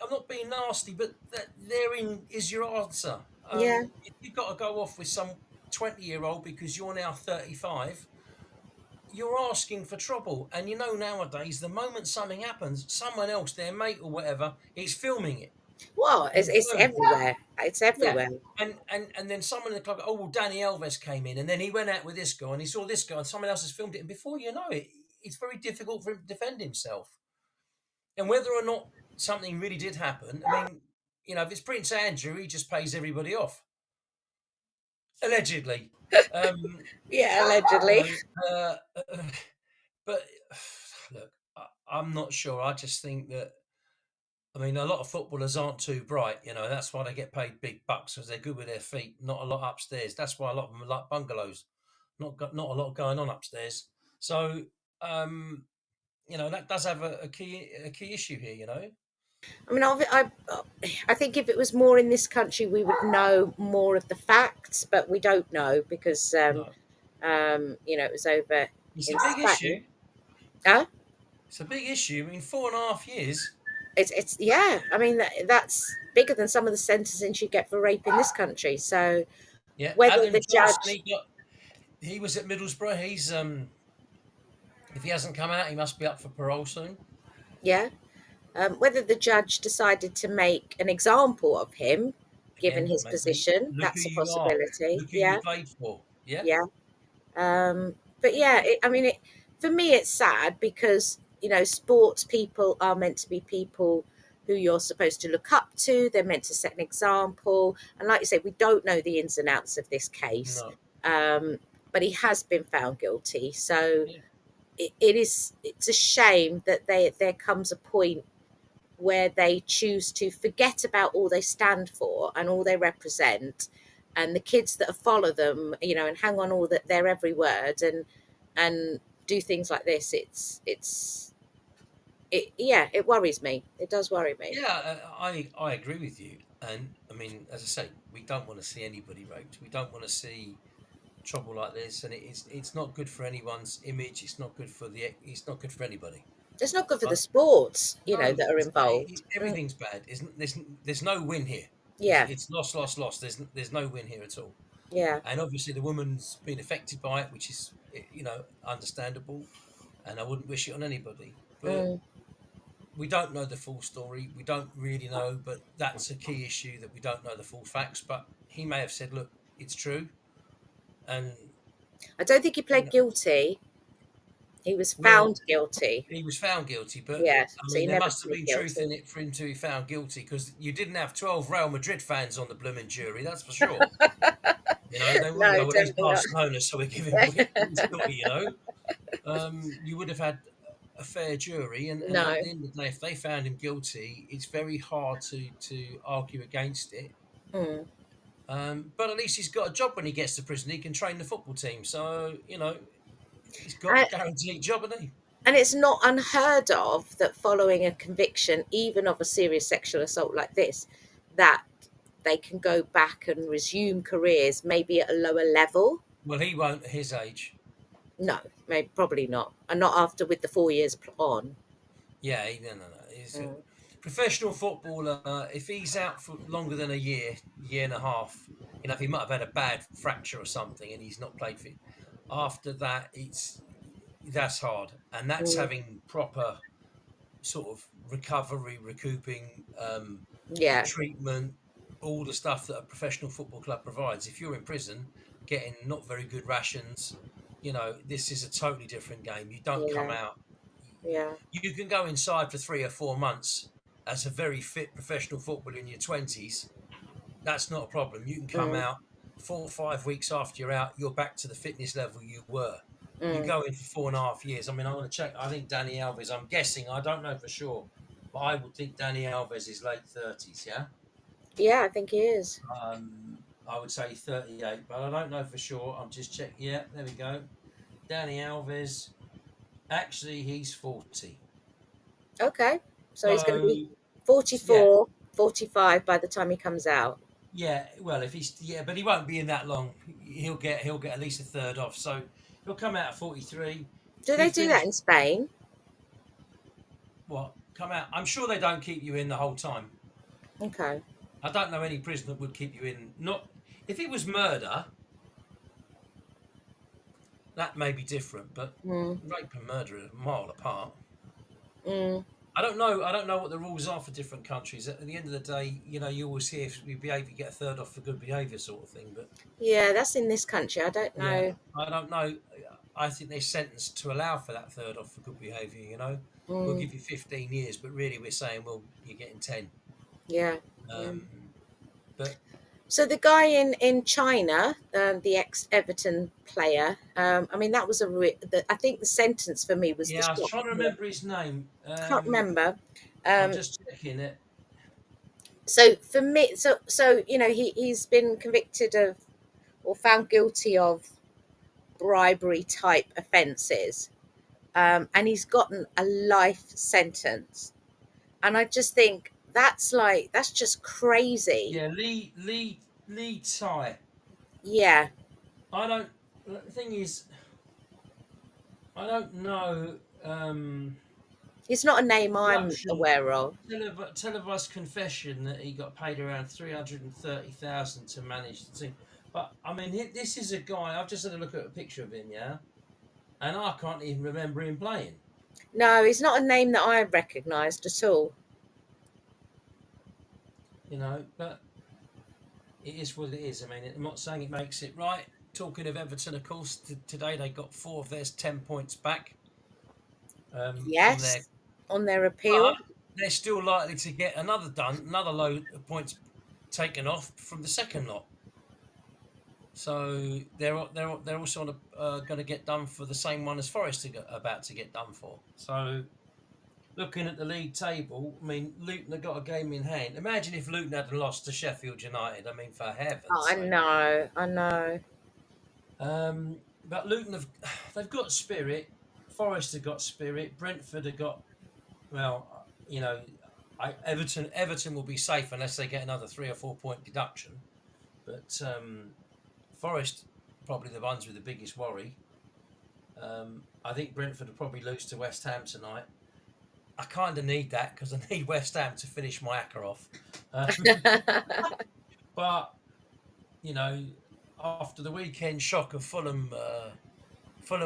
I'm not being nasty, but that therein is your answer. Yeah. If you've got to go off with some 20-year-old because you're now 35, you're asking for trouble. And you know, nowadays, the moment something happens, someone else, their mate or whatever, is filming it Well, on the it's phone. everywhere. It's Yeah. everywhere. And then someone in the club, oh, well, Danny Elvis came in and then he went out with this guy and he saw this guy and someone else has filmed it. And before you know it, it's very difficult for him to defend himself. And whether or not something really did happen, I mean, you know, if it's Prince Andrew, he just pays everybody off, allegedly. Um, Yeah, you allegedly. know, but look, I'm not sure. I just think that, I mean, a lot of footballers aren't too bright. You know, that's why they get paid big bucks because they're good with their feet. Not a lot upstairs. That's why a lot of them are like bungalows. Not a lot going on upstairs. So, um, you know, that does have a key issue here. You know. I mean, I think if it was more in this country, we would know more of the facts, but we don't know because, No. it was over It's in a big Spain. issue. Huh? It's a big issue. I mean, 4.5 years. It's yeah. I mean, that's bigger than some of the sentences you get for rape in this country. So Yeah, whether Adam the Johnson. judge, He was at Middlesbrough. He's if he hasn't come out, he must be up for parole soon. yeah, whether the judge decided to make an example of him, given Again, his maybe position, look who that's a you are. possibility. Look who you Yeah, played for. Yeah. yeah. But yeah, I mean, for me, it's sad because sports people are meant to be people who you're supposed to look up to. They're meant to set an example, and like you say, we don't know the ins and outs of this case, No. um, but he has been found guilty. So Yeah. it's a shame that there comes a point where they choose to forget about all they stand for and all they represent, and the kids that follow them, and hang on all their every word and do things like this. it worries me. It does worry me. Yeah, I agree with you. And I mean, as I say, we don't want to see anybody raped. We don't want to see trouble like this, and it's not good for anyone's image. It's not good for It's not good for anybody. It's not good for the But sports, no, that are involved. everything's bad. Isn't there's no win here. Yeah, It's lost, lost, lost. There's no win here at all. yeah, And obviously, the woman's been affected by it, which is understandable. And I wouldn't wish it on anybody. But mm. we don't know the full story. We don't really know, but that's a key issue, that we don't know the full facts. But he may have said, "Look, it's true," and I don't think he you pled know, guilty. He was well, found guilty. he was found guilty. But Yeah, I so he mean, there never must have pleaded been truth guilty. in it for him to be found guilty, because you didn't have 12 Real Madrid fans on the blooming jury. That's for sure. They wouldn't No, go, "Well, he's definitely not. Barcelona, so we're giving him guilty." You would have had a fair jury, and No. at the end of the day, if they found him guilty, it's very hard to argue against it. Mm. But at least he's got a job when he gets to prison. He can train the football team, so he's got a And, guaranteed job, hasn't he? and it's not unheard of that following a conviction, even of a serious sexual assault like this, that they can go back and resume careers, maybe at a lower level. Well, he won't at his age. No, maybe probably not, and not after with the 4 years on. Yeah, no. He's a Mm. professional footballer. If he's out for longer than a year, year and a half, if he might have had a bad fracture or something, and he's not played for. After that, that's hard, and that's Mm. having proper sort of recovery, recouping, Yeah, treatment, all the stuff that a professional football club provides. If you're in prison, getting not very good rations, this is a totally different game. You don't come yeah, out. yeah. You can go inside for 3 or 4 months as a very fit professional footballer in your 20s. That's not a problem. You can come Mm. out 4 or 5 weeks after you're out, you're back to the fitness level you were. You Mm. go in for 4.5 years. I mean, I want to check. I think Danny Alves, I'm guessing, I don't know for sure, but I would think Danny Alves is late 30s, yeah? Yeah, I think he is. I would say 38, but I don't know for sure. I'm just checking. Yeah, there we go. Danny Alves, actually, he's 40. Okay, so he's going to be So, yeah, 44, 45 by the time he comes out. yeah. Well, if he's, yeah, but he won't be in that long. He'll get at least a third off. So he'll come out at 43. Do He they do that finished in Spain? what? Come out. I'm sure they don't keep you in the whole time. Okay. I don't know any prison that would keep you in. Not if it was murder, that may be different. But Mm. rape and murder are a mile apart. Mm. I don't know. I don't know what the rules are for different countries. At the end of the day, you always hear, if you behave, you get a third off for good behaviour, sort of thing. But Yeah, that's in this country. I don't yeah, know. I don't know. I think they're sentenced to allow for that third off for good behaviour. We'll Mm. give you 15 years, but really we're saying, well, you're getting 10. Yeah. Yeah. Um, but So the guy in China, the ex-Everton player, I mean, that was I think the sentence for me was the yeah, I was shock. trying to remember his name. Can't remember. I'm Um, just checking it. so for me, so he's been convicted of or found guilty of bribery type offences, and he's gotten a life sentence. And I just think that's just crazy. Yeah, Lee Tai. Yeah. I don't. The thing is, I don't know. It's not a name I'm Corruption. aware of. Televised confession that he got paid around 330,000 to manage the team. But I mean, this is a guy. I've just had a look at a picture of him, yeah, and I can't even remember him playing. No, it's not a name that I recognised at all. But it is what it is. I mean, I'm not saying it makes it right. Talking of Everton, of course, today they got 4 of their 10 points back. Yes, on their But appeal. they're still likely to get another load of points taken off from the second lot. So they're also going to get done for the same one as Forest are about to get done for. So looking at the league table, I mean, Luton have got a game in hand. Imagine if Luton had lost to Sheffield United. I mean, for heaven's Oh, I sake. know, I know. But Luton they've got spirit. Forest have got spirit. Brentford have got Well, Everton will be safe unless they get another 3 or 4 point deduction. But Forest probably the ones with the biggest worry. I think Brentford will probably lose to West Ham tonight. I kind of need that because I need West Ham to finish my acca off. But you know, after the weekend shock of Fulham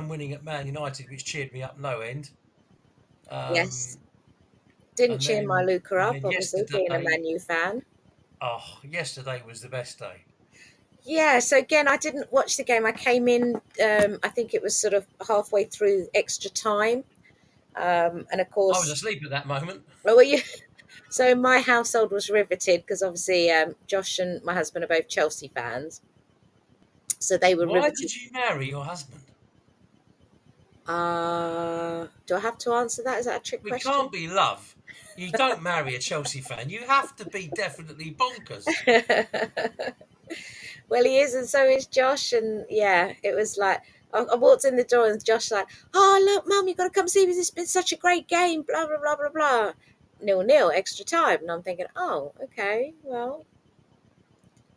winning at Man United, which cheered me up no end. Yes. Um, Didn't and cheer my then Luca and up, then obviously, being a yesterday, Man U fan. yesterday was the best day. Yeah, so again, I didn't watch the game. I came in, I think it was sort of halfway through extra time. And of I was course, asleep at that moment. oh, well, yeah. So my household was riveted because obviously Josh and my husband are both Chelsea fans. So they were Why riveted. did you marry your husband? Do I have to answer that? Is that a trick We question? can't be love. You don't marry a Chelsea fan. You have to be definitely bonkers. Well, he is, and so is Josh. And yeah, it was like I walked in the door, and Josh like, "Oh, look, Mum, you got to come see me. This has been such a great game." Blah blah blah blah blah. 0-0, extra time, and I'm thinking, "Oh, okay, well,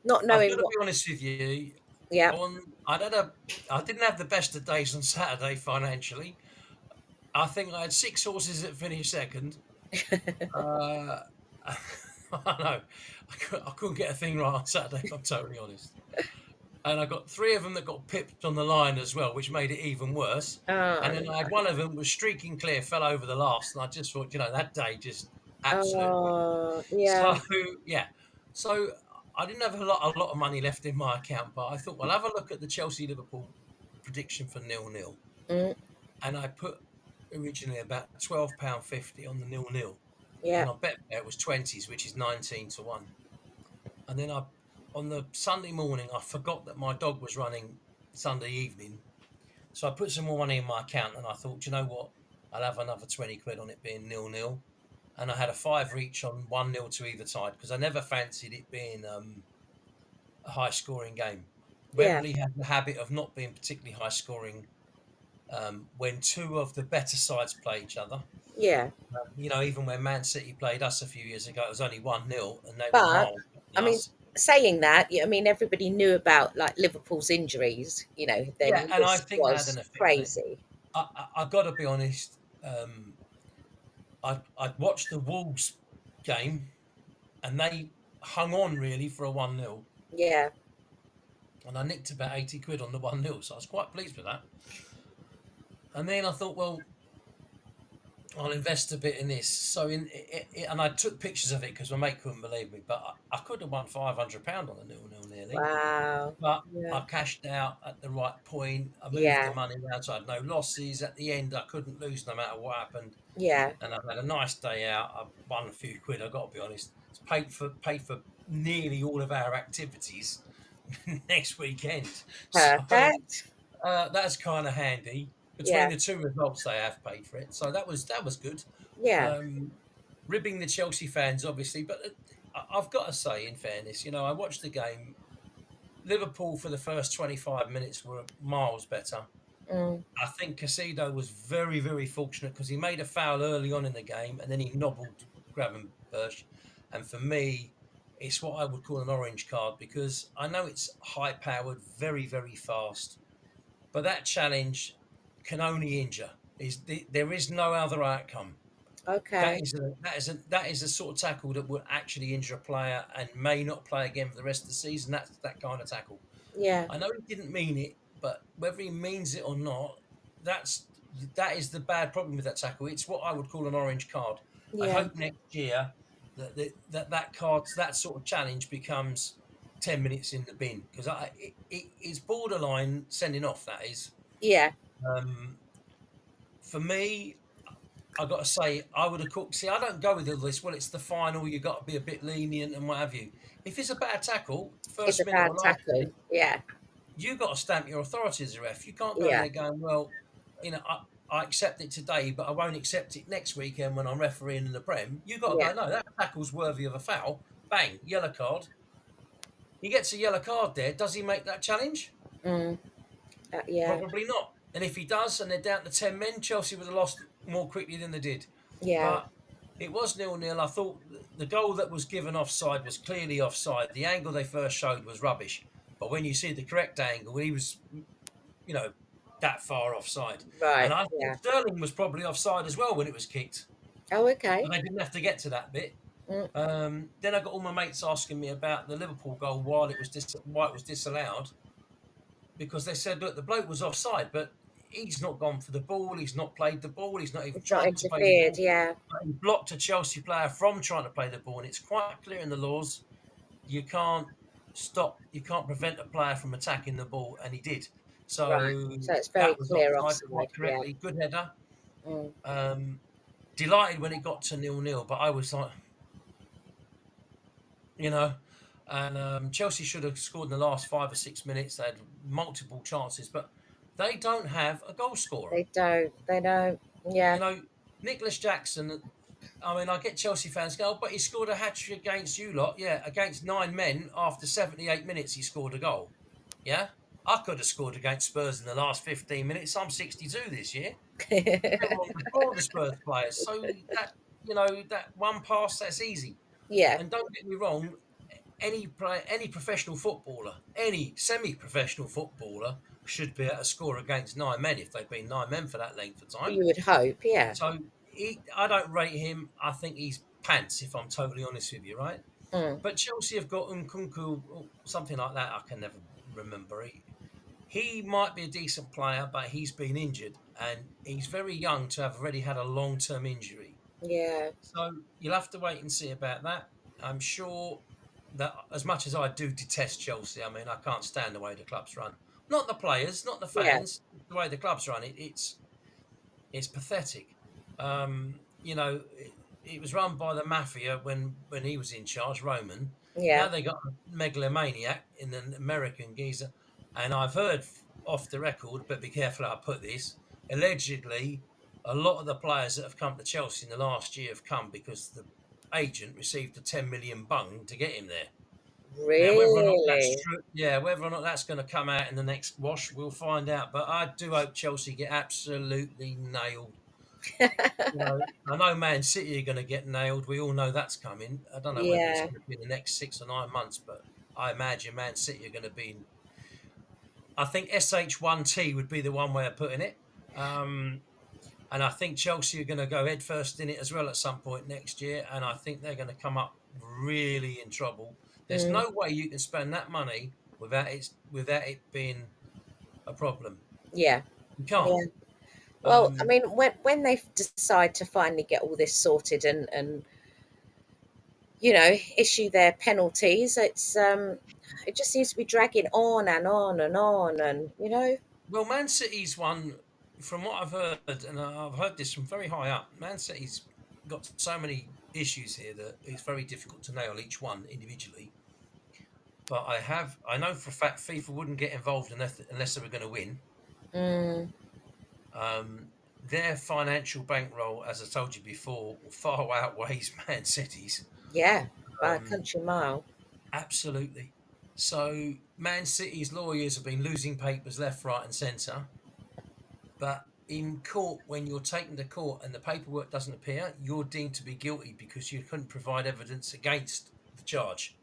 not I've knowing got to what." be honest with you. Yeah. On I didn't have the best of days on Saturday financially. I think I had 6 horses that finished second. Uh, I know I couldn't get a thing right on Saturday, if I'm totally honest. And I got 3 of them that got pipped on the line as well, which made it even worse. And then I had one of them was streaking clear, fell over the last, and I just thought, that day just absolutely. Oh, So yeah. yeah, so I didn't have a lot of money left in my account, but I thought, well, have a look at the Chelsea Liverpool prediction for 0-0, Mm, and I put originally about £12.50 on the 0-0, yeah. and I bet it was 20s, which is 19-1. And then on the Sunday morning, I forgot that my dog was running Sunday evening. So I put some more money in my account and I thought, you know what? I'll have another 20 quid on it being 0-0. And I had a fiver each on 1-0 to either side because I never fancied it being a high scoring game. Yeah. Wembley had the habit of not being particularly high scoring when two of the better sides play each other. Yeah. Even when Man City played us a few years ago, it was only 1-0 and they were But miles I beating mean, us. saying that, yeah, I mean, everybody knew about like Liverpool's injuries. Their Yeah, and I list think that had an was effect on it. crazy. I've got to be honest. I'd watched the Wolves game, and they hung on really for a 1-0, Yeah. and I nicked about 80 quid on the 1-0, so I was quite pleased with that. And then I thought, well, I'll invest a bit in this. So and I took pictures of it because my mate couldn't believe me, but I could have won £500 on the 0-0 nearly. Wow. But Yeah. I cashed out at the right point. I moved the Yeah. money around, so I had no losses. At the end, I couldn't lose no matter what happened. Yeah. And I've had a nice day out. I've won a few quid. I've got to be honest. It's paid for nearly all of our activities next weekend. So Perfect. that's kind of handy. Between Yeah. the two results, they have paid for it. So that was good. Yeah. Um, Ribbing the Chelsea fans, obviously, but I've got to say, in fairness, I watched the game. Liverpool for the first 25 minutes were miles better. Mm, I think Casido was very, very fortunate because he made a foul early on in the game and then he nobbled Gravenberch. And for me, it's what I would call an orange card because I know it's high powered, very, very fast, but that challenge can only injure. There is no other outcome. That okay. is a sort of tackle that will actually injure a player and may not play again for the rest of the season. That's that kind of tackle. Yeah. I know he didn't mean it, but whether he means it or not, that's that is the bad problem with that tackle. It's what I would call an orange card. I Yeah. hope next year that card, that sort of challenge becomes 10 minutes in the bin because it's borderline sending off. That is. Yeah. Um, for me, I got to say, I would have called. See, I don't go with all this. Well, it's the final. You got to be a bit lenient and what have you. If it's a bad tackle, It's a first minute bad or last tackle. minute, Yeah. you got to stamp your authority as a ref. You can't go Yeah. there going, well, I accept it today, but I won't accept it next weekend when I'm refereeing in the Prem. You got to Yeah. go, no, that tackle's worthy of a foul. Bang, yellow card. He gets a yellow card there. Does he make that challenge? Mm, yeah. Probably not. And if he does, and they're down to 10 men, Chelsea would have lost more quickly than they did. Yeah. But It was 0-0. I thought the goal that was given offside was clearly offside. The angle they first showed was rubbish. But when you see the correct angle, he was, you know, that far offside. And Right. I think Yeah. Sterling was probably offside as well when it was kicked. Oh, But okay. they didn't have to get to that bit. Mm, Then I got all my mates asking me about the Liverpool goal why it was disallowed, because they said, look, the bloke was offside, but he's not gone for the ball, he's not played the ball, he's not even it's not tried to play the interfered. ball. Yeah. But he blocked a Chelsea player from trying to play the ball, and it's quite clear in the laws you can't you can't prevent a player from attacking the ball, and he did. Right. So So it's very that was clear offside quite offside. Yeah. correctly. Good header. Mm, Um, Delighted when it got to 0-0, but I was like, you know. And Chelsea should have scored in the last 5 or 6 minutes. They had multiple chances, but they don't have a goal scorer. they don't. They don't. You Yeah. know, Nicholas Jackson. I mean, I get Chelsea fans go, "Oh, but he scored a hat trick against you lot." Yeah, against 9 men after 78 minutes, he scored a goal. Yeah, I could have scored against Spurs in the last 15 minutes. I'm 62 this year. Everyone before the Spurs players. So that, that one pass, that's easy. Yeah. And don't get me wrong, any professional footballer, any semi-professional footballer should be able to score against 9 men if they've been 9 men for that length of time. You would hope. Yeah. So I don't rate him. I think he's pants, if I'm totally honest with you, right? Mm, But Chelsea have got Nkunku, or something like that. I can never remember. He might be a decent player, but he's been injured, and he's very young to have already had a long-term injury. yeah. So you'll have to wait and see about that. I'm sure that as much as I do detest Chelsea, I mean, I can't stand the way the clubs run. Not the players, not the Yeah. fans, the way the clubs run. It's pathetic. It was run by the mafia when he was in charge, Roman. Now Yeah. they got a megalomaniac in an American geezer, and I've heard off the record, but be careful how I put this. Allegedly, a lot of the players that have come to Chelsea in the last year have come because the agent received a 10 million bung to get him there. Now, whether or not that's Really. true, yeah, whether or not that's going to come out in the next wash, we'll find out. But I do hope Chelsea get absolutely nailed. I know Man City are going to get nailed. We all know that's coming. I don't know whether it's Yeah. going to be in the next 6 or 9 months, but I imagine Man City are going to be. I think SH1T would be the one way of putting it. And I think Chelsea are going to go headfirst in it as well at some point next year. And I think they're going to come up really in trouble. There's Mm, no way you can spend that money without it being a problem. yeah. You can't. Yeah. Well, I Um, mean, when they decide to finally get all this sorted and issue their penalties, it just seems to be dragging on and on and on, and well, Man City's one, from what I've heard, and I've heard this from very high up. Man City's got so many issues here that it's very difficult to nail each one individually. But I know for a fact FIFA wouldn't get involved unless they were going to win. mm, Their financial bankroll, as I told you before, far outweighs Man City's. yeah, by a Um, country mile. Absolutely. So Man City's lawyers have been losing papers left, right, and centre. But in court, when you're taken to court and the paperwork doesn't appear, you're deemed to be guilty because you couldn't provide evidence against the charge.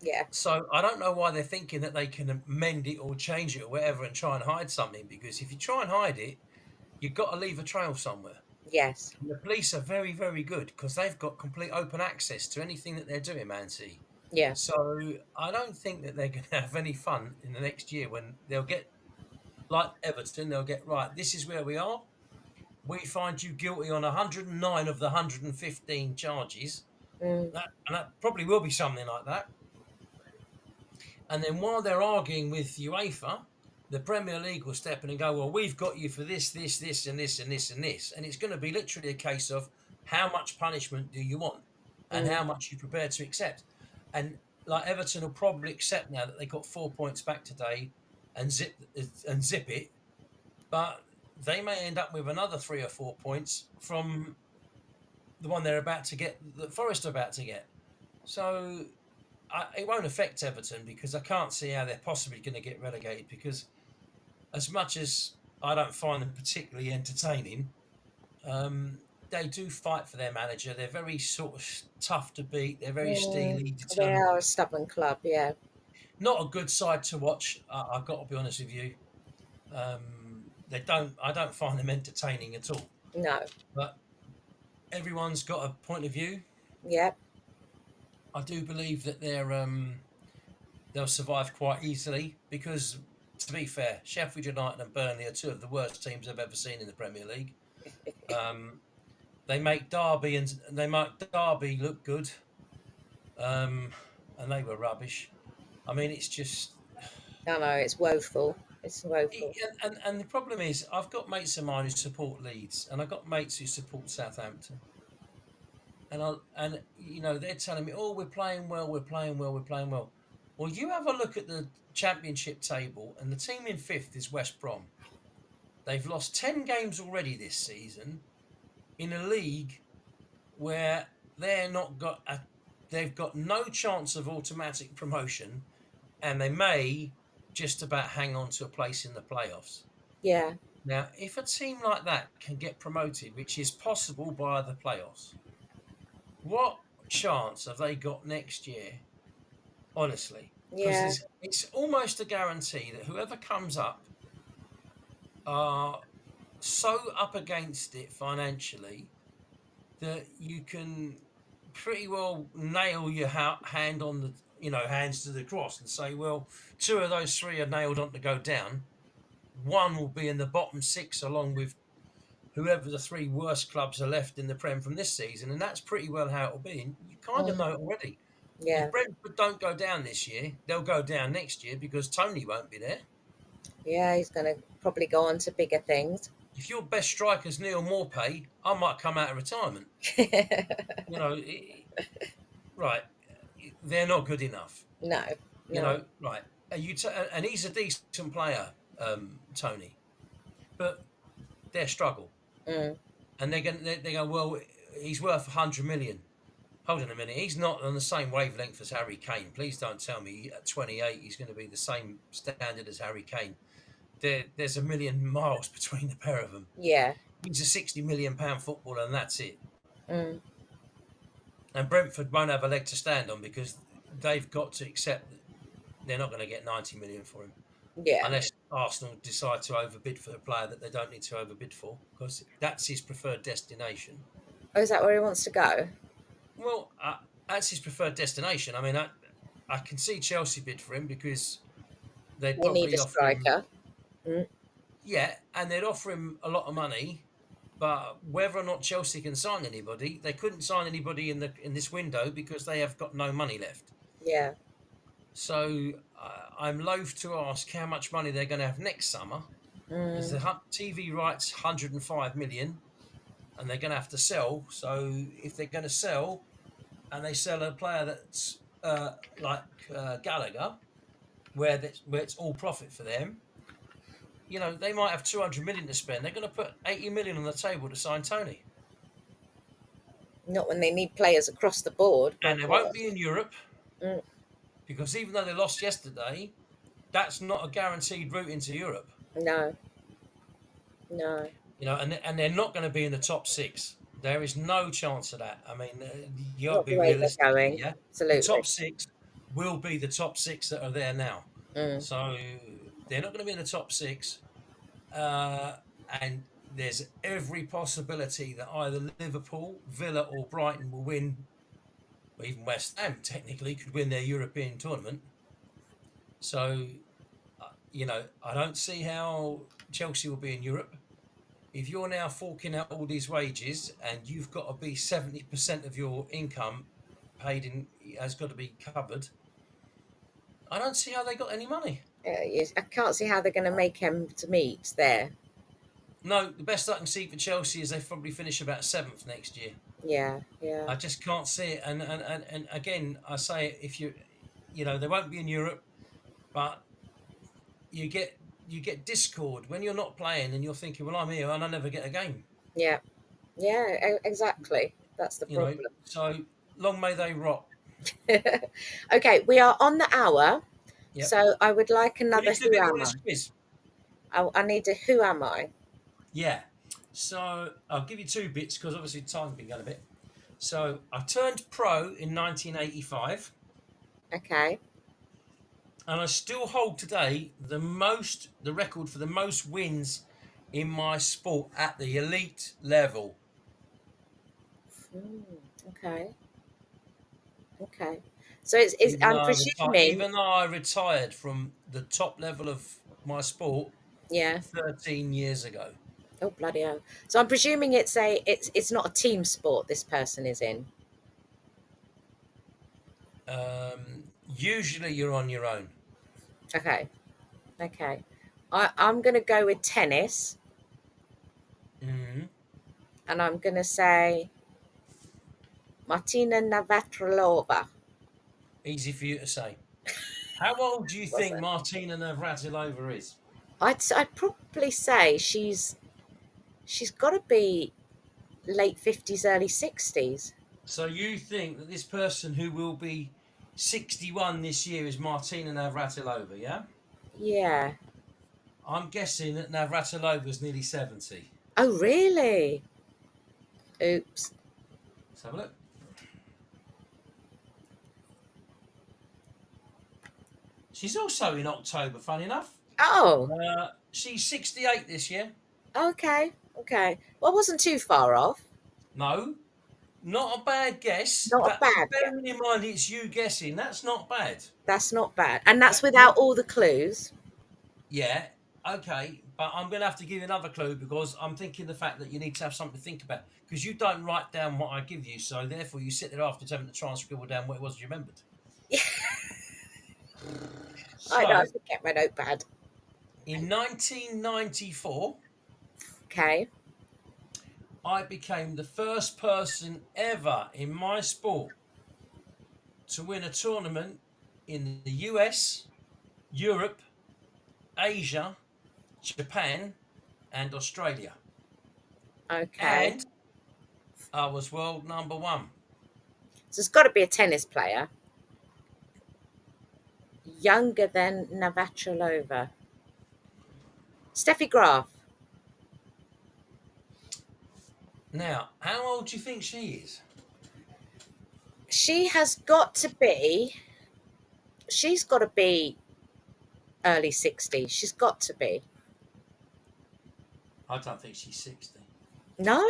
Yeah, So I don't know why they're thinking that they can amend it or change it or whatever and try and hide something. Because if you try and hide it, you've got to leave a trail somewhere. yes, And the police are very, very good because they've got complete open access to anything that they're doing, Man City. yeah, So I don't think that they're going to have any fun in the next year when they'll get, like Everton, they'll get, right, this is where we are. We find you guilty on 109 of the 115 charges. mm, And that probably will be something like that. And then while they're arguing with UEFA, the Premier League will step in and go, well, we've got you for this, this, and this, and this, and this. And it's going to be literally a case of how much punishment do you want and mm, how much you're prepared to accept. And like Everton will probably accept now that they got 4 points back today and zip it, but they may end up with another 3 or 4 points from the one they're about to get, that Forest are about to get. So it won't affect Everton because I can't see how they're possibly going to get relegated because as much as I don't find them particularly entertaining, they do fight for their manager. They're very sort of tough to beat. They're very Mm, steely, they determined. are a stubborn club, yeah. Not a good side to watch. I've got to be honest with you. They don't. I don't find them entertaining at all. No, But everyone's got a point of view. yeah, I do believe that they'll survive quite easily because, to be fair, Sheffield United and Burnley are two of the worst teams I've ever seen in the Premier League. Um, they make Derby look good, and they were rubbish. I mean, it's just I know, it's woeful. It's woeful. and the problem is, I've got mates of mine who support Leeds, and I've got mates who support Southampton, and they're telling me, "Oh, we're playing well, we're playing well, we're playing well." Well, you have a look at the Championship table, and the team in fifth is West Brom. They've lost 10 games already this season in a league where they've got no chance of automatic promotion, and they may just about hang on to a place in the playoffs. Yeah, Now, if a team like that can get promoted, which is possible by the playoffs, what chance have they got next year? Honestly, yeah, because it's almost a guarantee that whoever comes up are so up against it financially that you can pretty well nail your hand on the hands to the cross and say, well, two of those three are nailed on to go down. One will be in the bottom six along with whoever the three worst clubs are left in the Prem from this season, and that's pretty well how it'll be. And you kind of mm, know it already. If yeah, Brentford don't go down this year, they'll go down next year because Tony won't be there. yeah. He's going to probably go on to bigger things. If your best striker's Neil Morpay, I might come out of retirement. You know, right? They're not good enough. No, no. Right? And he's a decent player, Tony, but they're struggle, Mm, and they go, well, he's worth 100 million. Hold on a minute, he's not on the same wavelength as Harry Kane. Please don't tell me at 28 he's going to be the same standard as Harry Kane. There's a million miles between the pair of them. yeah. He's a 60 million pound footballer, and that's it. Mm, And Brentford won't have a leg to stand on because they've got to accept that they're not going to get 90 million for him yeah. unless Arsenal decide to overbid for a player that they don't need to overbid for because that's his preferred destination. Oh, is that where he wants to go? Well, that's his preferred destination. I mean, I can see Chelsea bid for him because they'd You need probably a offer him, striker. Mm, yeah, and they'd offer him a lot of money. But whether or not Chelsea can sign anybody, they couldn't sign anybody in this window because they have got no money left. yeah. So I'm loath to ask how much money they're going to have next summer because the Mm, TV rights 105 million, and they're going to have to sell. So if they're going to sell, and they sell a player that's like Gallagher, where it's all profit for them, they might have 200 million to spend. They're going to put 80 million on the table to sign Tony, not when they need players across the board. and But they won't be in Europe mm, because even though they lost yesterday, that's not a guaranteed route into Europe. no, no. And they're not going to be in the top six. There is no chance of that. I mean, you got Not to the be way they're realistic, going. yeah. The Absolutely. top six will be the top six that are there now. Mm, So they're not going to be in the top six, and there's every possibility that either Liverpool, Villa, or Brighton will win, or even West Ham technically could win their European tournament. So, I don't see how Chelsea will be in Europe. If you're now forking out all these wages and you've got to be 70% of your income paid in has got to be covered, I don't see how they got any money. yes, I can't see how they're going to make him to meet there. No, the best I can see for Chelsea is they probably finish about 7th next year. Yeah, yeah. I just can't see it. And again, I say if they won't be in Europe, but you get discord when you're not playing and you're thinking, well, I'm here and I never get a game. Yeah, yeah, exactly. That's the problem. So long may they rot. Okay, we are on the hour, Yep. so I would like We another need to do a Who bit Am more of I? this quiz. I need a Who Am I? Yeah. So I'll give you two bits because obviously time's been going a bit. So I turned pro in 1985, Okay. and I still hold today the record for the most wins in my sport at the elite level. Mm, okay. Okay. So it's I'm presuming, Even though I retired from the top level of my sport yeah. 13 years ago. Oh bloody hell. So I'm presuming it's not a team sport this person is in. Usually you're on your own. Okay. Okay. I'm gonna go with tennis, Mhm. and I'm gonna say Martina Navratilova. Easy for you to say. How old do you Was think it? Martina Navratilova is? I'd probably say she's got to be late 50s, early 60s. So you think that this person who will be 61 this year is Martina Navratilova, yeah? Yeah. I'm guessing that Navratilova is nearly 70. Oh really? Oops. Let's have a look. She's also in October, funny enough. Oh, She's 68 this year. okay. Okay. Well, I wasn't too far off. No, not a bad guess, Not a but bad guess. bearing in mind it's you guessing, that's not bad. That's not bad. And that's That you, without all the clues. yeah, okay, but I'm going to have to give you another clue because I'm thinking the fact that you need to have something to think about because you don't write down what I give you, so therefore you sit there afterwards having to try and scribble down what it was you remembered. I know, I So, forget my notepad. in 1994, Okay. I became the first person ever in my sport to win a tournament in the US, Europe, Asia, Japan, and Australia. Okay. And I was world number one. So it's got to be a tennis player. Younger than Navratilova. Steffi Graf. Now, how old do you think she is? She has got to be, she's got to be early 60s. She's got to be. I don't think she's 60. No?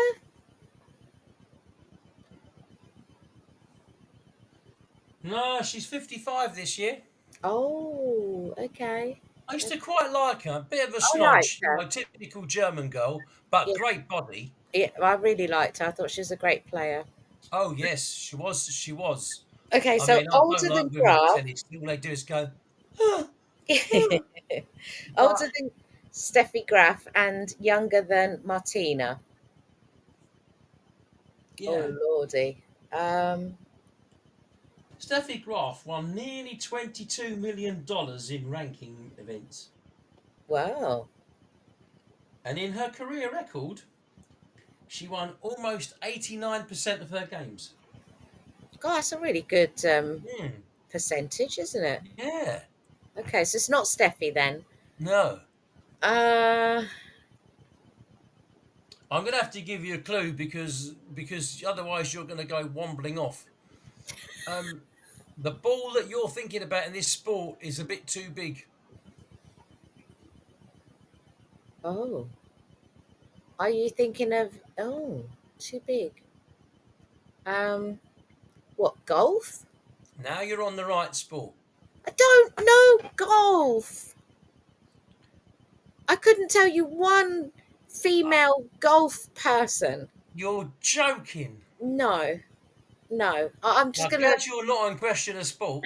No, she's 55 this year. Oh, okay. I used to quite like her. A bit of a I like snodge, her. typical German girl, but Yeah, great body. yeah, I really liked her. I thought she was a great player. Oh, yes, she was. She was. Okay, I so mean, I don't older like than women at Graf. tennis. All they do is go, "Ah, ah." Older But than Steffi Graf and younger than Martina. Oh, yeah, lordy. Um, Steffi Graf won nearly $22 million in ranking events. wow. And in her career record, she won almost 89% of her games. God, that's a really good Hmm. percentage, isn't it? Yeah. Okay, so it's not Steffi then. No. Uh, I'm going to have to give you a clue because otherwise you're going to go wobbling off. Um, the ball that you're thinking about in this sport is a bit too big. oh. Are you thinking of, oh, too big? Um, what, golf? Now you're on the right sport. I don't know golf. I couldn't tell you one Uh, female golf person. You're joking. No, no. I'm just I'm gonna. glad you're not on question of sport.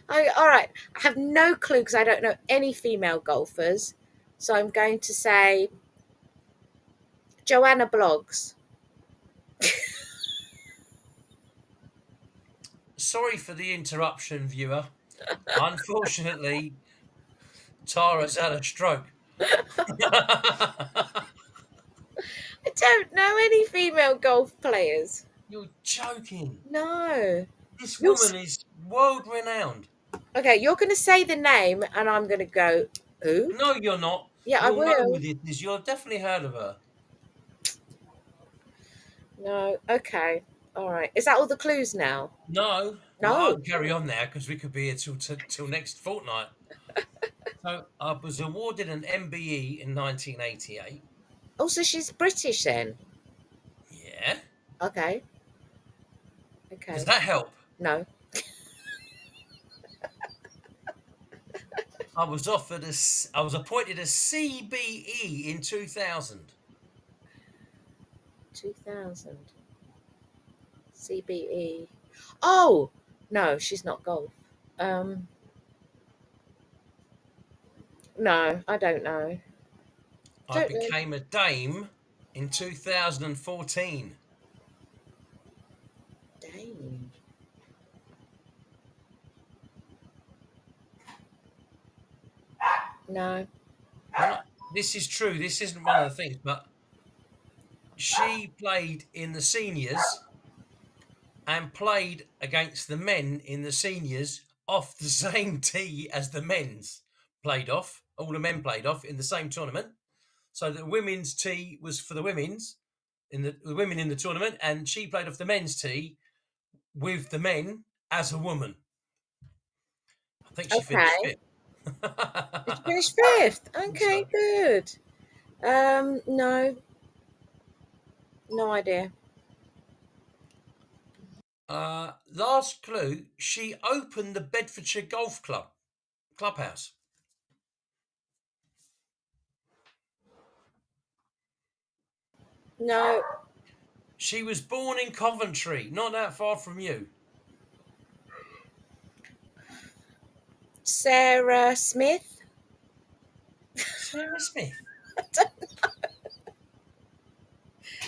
All right. I have no clue because I don't know any female golfers. So I'm going to say Joanna Bloggs. Sorry for the interruption, viewer. Unfortunately, Tara's had a stroke. I don't know any female golf players. You're joking. No. This You're woman is world renowned. okay. You're going to say the name, and I'm going to go. Who? No, you're not. Yeah, I You'll know who will. this is. You've definitely heard of her. No. Okay. All right. Is that all the clues now? No, well, I'll No. carry on now because we could be here till next fortnight. So I was awarded an MBE in 1988. Oh, so she's British then? Yeah, Okay. does Okay. that help? No. I was I was appointed a CBE in 2000. 2000. CBE. Oh, no, she's not golf. Um, no, I don't know. I Don't know. became a dame in 2014. Dang. No. When this is true, this isn't one of the things, but she played in the seniors and played against the men in the seniors off the same tee as the men's played off. All the men played off in the same tournament. So the women's tee was for the women's in the women in the tournament, and she played off the men's tee with the men as a woman. I think she finished Okay. fifth. Did you finish fifth? Okay, So, good. No, no idea. last clue: she opened the Bedfordshire Golf clubhouse. No. She was born in Coventry, not that far from you. Sarah Smith? Sarah Smith. I don't, I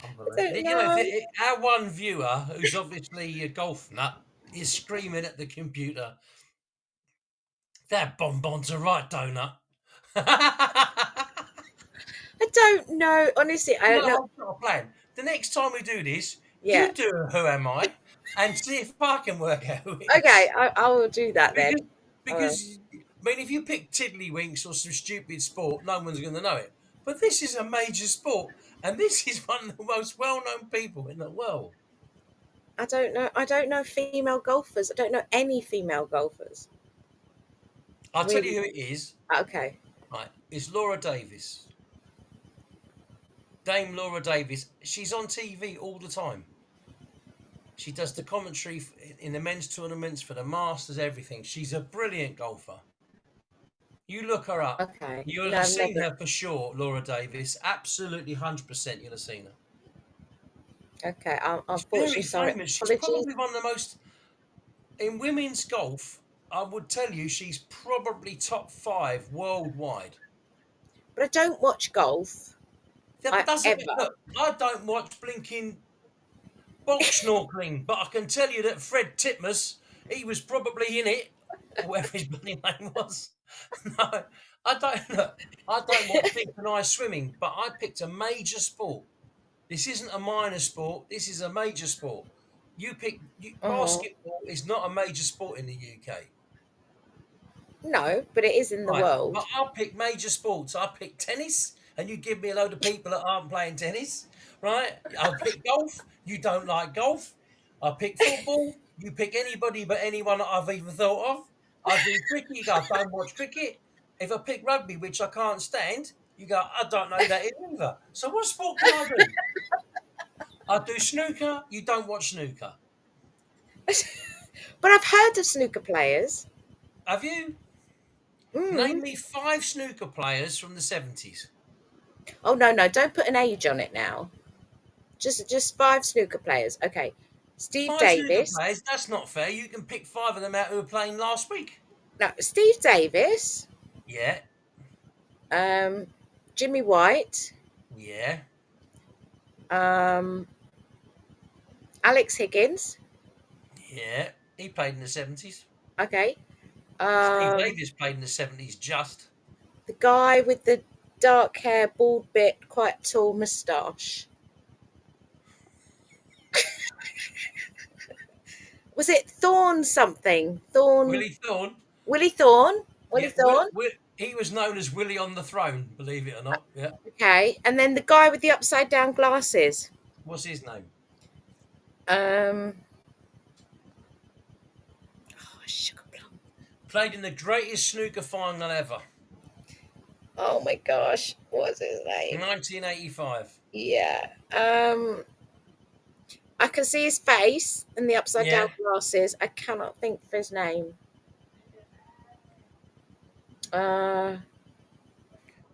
Unbelievable. don't You know, know. our one viewer, who's obviously a golf nut, is screaming at the computer. That bonbon's a right donut. I don't know. Honestly, I don't know. No, I've got a plan. The next time we do this, Yeah. you do a Who Am I and see if I can work out who it Okay, is. I will do that then. Because, I will. because I mean, if you pick Tiddlywinks or some stupid sport, no one's going to know it. But this is a major sport, and this is one of the most well-known people in the world. I don't know. I don't know female golfers. I don't know any female golfers. I'll tell Really? you who it is. Okay. Right, it's Laura Davis. Dame Laura Davis. She's on TV all the time. She does the commentary in the men's tournaments for the Masters, everything. She's a brilliant golfer. You look her up. Okay. You'll No, have I've seen never. her for sure, Laura Davis. Absolutely 100% you'll have seen her. Okay. I'm She's very unfortunately sorry. famous. She's Apologies. probably one of the most, in women's golf, I would tell you she's probably top 5 worldwide. But I don't watch golf. That doesn't mean, Ever. look, I don't watch blinking bulk snorkeling, but I can tell you that Fred Titmus, he was probably in it, or whatever his bloody name was. No, I don't look, I don't watch synchronized swimming, but I picked a major sport. This isn't a minor sport, this is a major sport. Mhm. Basketball is not a major sport in the UK. No, but it is in the Right. But world. I'll pick major sports. I'll pick tennis, and you give me a load of people that aren't playing tennis, right? I'll pick golf. You don't like golf. I'll pick football. You pick anybody but anyone that I've even thought of. I do cricket. You go, I don't watch cricket. If I pick rugby, which I can't stand, you go, I don't know that either. So what sport can I do? I do snooker. You don't watch snooker. But I've heard of snooker players. Have you? Name Mm. me 5 snooker players from the 70s. Oh no, no, don't put an age on it now. Just five snooker players. Okay. Steve 5 snooker Davis. players, that's not fair. You can pick 5 of them out who were playing last week. No, Steve Davis. Yeah, Um, Jimmy White. yeah, Um, Alex Higgins. yeah. He played in the 70s. Okay. Steve Um, Davis played in the 70s just. the guy with the dark hair, bald bit, quite tall moustache. Was it Thorne something? Thorne. Willie Thorne. Willie Thorne. Willie Yeah, Thorne. he was known as Willie on the Throne, believe it or not. Yeah. Okay. And then the guy with the upside down glasses. What's his name? Um, oh, Sugar Plum. Played in the greatest snooker final ever, Oh my gosh, what's his name? 1985. Yeah. I can see his face and the upside down Yeah, glasses. I cannot think of his name. Uh,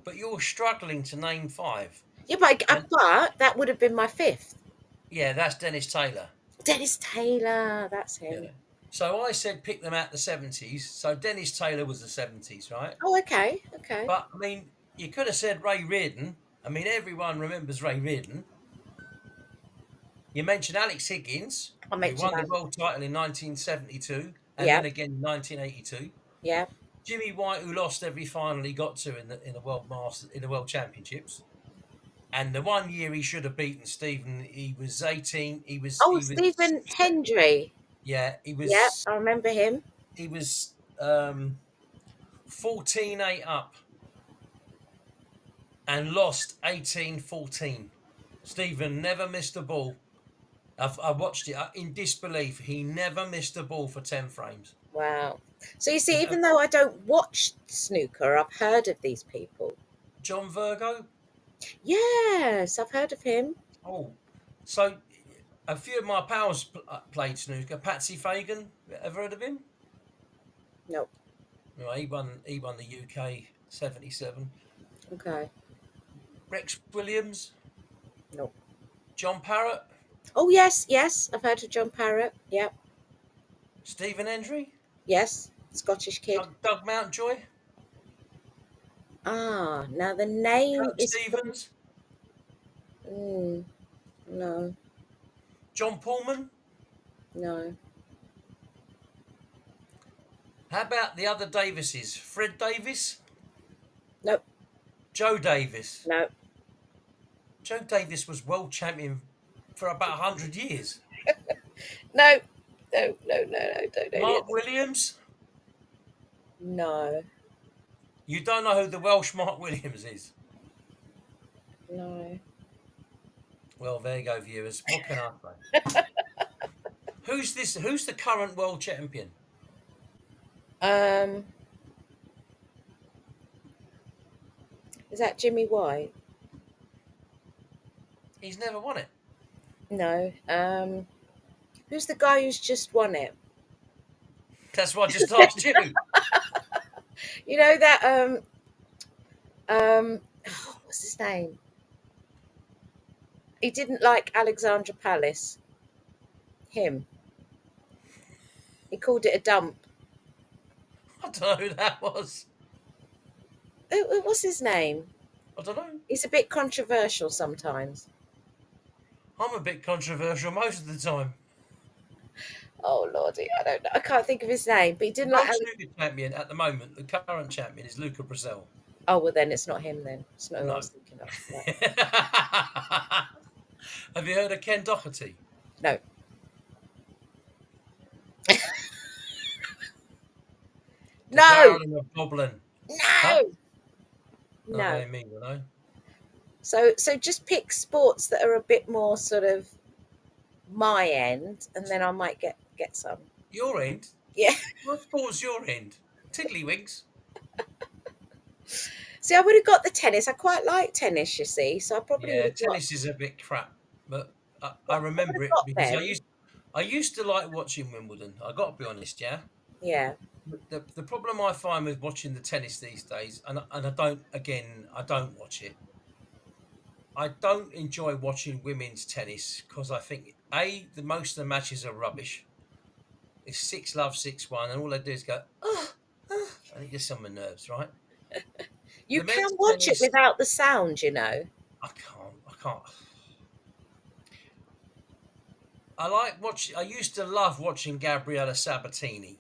but you're struggling to name five. yeah, And but that would have been my fifth. yeah, that's Dennis Taylor. Dennis Taylor, that's Yeah. him. So I said pick them out the 70s. So Dennis Taylor was the 70s, right? Oh, okay, okay. But I mean, you could have said Ray Reardon. I mean, everyone remembers Ray Reardon. You mentioned Alex Higgins, I who mentioned won the that. world title in 1972 and Yeah, then again in 1982. yeah. Jimmy White, who lost every final he got to in the world masters in the world championships, and the one year he should have beaten Stephen, he was 18. Oh, Stephen Hendry. Yeah, Yeah, I remember him. he was 14-8 up and lost 18-14. Stephen never missed a ball. I watched it in disbelief. He never missed a ball for 10 frames. Wow. So you see, Yeah. even though I don't watch snooker, I've heard of these people. John Virgo. Yes, I've heard of him. Oh, so a few of my pals played snooker. Patsy Fagan, ever heard of him? No. No, he won the UK 77. Okay. Rex Williams, No. John Parrott, Oh, yes, yes. I've heard of John Parrott. Yeah. Stephen Hendry, Yes. Scottish kid. Doug Mountjoy, Ah, now the name Kurt is. Stevens, No, John Pullman. no. How about the other Davises? Fred Davis, Nope. Joe Davis. No. Joe Davis was world champion for about 100 years. No. No, no, no, no. Don't know. Mark Williams. No. You don't know who the Welsh Mark Williams is? No. Well, there you go, viewers. What can I say? Who's this? Who's the current world champion? Is that Jimmy White? He's never won it. No. Who's the guy who's just won it? That's what I just asked you. You know that what's his name? He didn't like Alexandra Palace. Him. He called it a dump. I don't know who that was. What's his name? I don't know. He's a bit controversial sometimes. I'm a bit controversial most of the time. Oh lordy, I don't know. I can't think of his name, but he didn't World like. snooker champion at the moment, the current champion is Luca Brazil. Oh well, then it's not him. Then it's not who I No. was thinking of. No. Have you heard of Ken Doherty? No. The No. Darling of Dublin. No. Huh? No. I mean, you know. So just pick sports that are a bit more sort of my end, and then I might get some. Your end? Yeah. What sport's your end? Tiddlywinks. See, I would have got the tennis. I quite like tennis, you see. So I probably would Yeah, have got. tennis is a bit crap, but I remember it got because them. I used to like watching Wimbledon. I got to be honest, yeah. Yeah. The problem I find with watching the tennis these days, and I don't watch it. I don't enjoy watching women's tennis because I think most of the matches are rubbish. It's 6-love, 6-1, and all they do is go, and it gets on my nerves, right? You The can men's watch it tennis- without the sound, you know. I can't. I used to love watching Gabriella Sabatini.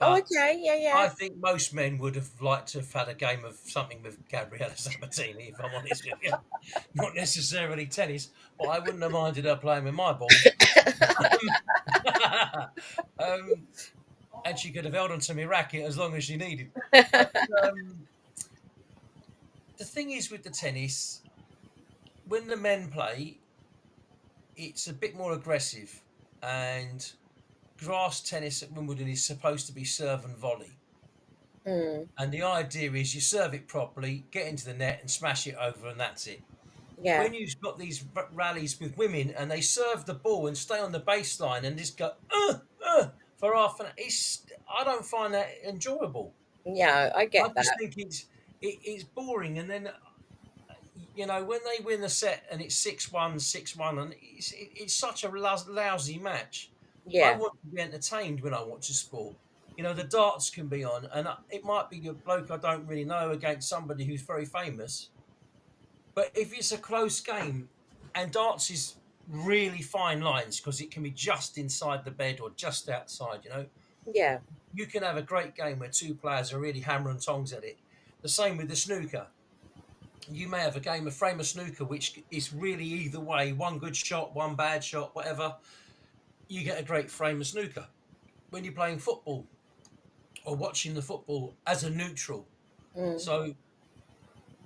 Oh, But okay. Yeah, yeah. I think most men would have liked to have had a game of something with Gabriella Sabatini, if I'm honest with you. Not necessarily tennis, but I wouldn't have minded her playing with my balls. And she could have held onto my racket as long as she needed. But, the thing is with the tennis, when the men play, it's a bit more aggressive, and grass tennis at Wimbledon is supposed to be serve and volley. Mm, And the idea is you serve it properly, get into the net and smash it over, and that's it. yeah, When you've got these rallies with women and they serve the ball and stay on the baseline and just go for half an hour, I don't find that enjoyable. yeah, I I get just that. think it's boring. And then when they win the set and it's 6-1, 6-1, and it's such a lousy match. I Yeah, want to be entertained when I watch a sport. The darts can be on, and it might be a bloke I don't really know against somebody who's very famous. But if it's a close game, and darts is really fine lines because it can be just inside the bed or just outside, yeah, you can have a great game where two players are really hammer and tongs at it. The same with the snooker. You may have a game of frame of snooker which is really either way, one good shot, one bad shot, whatever. You get a great frame of snooker. When you're playing football or watching the football as a neutral, mm, so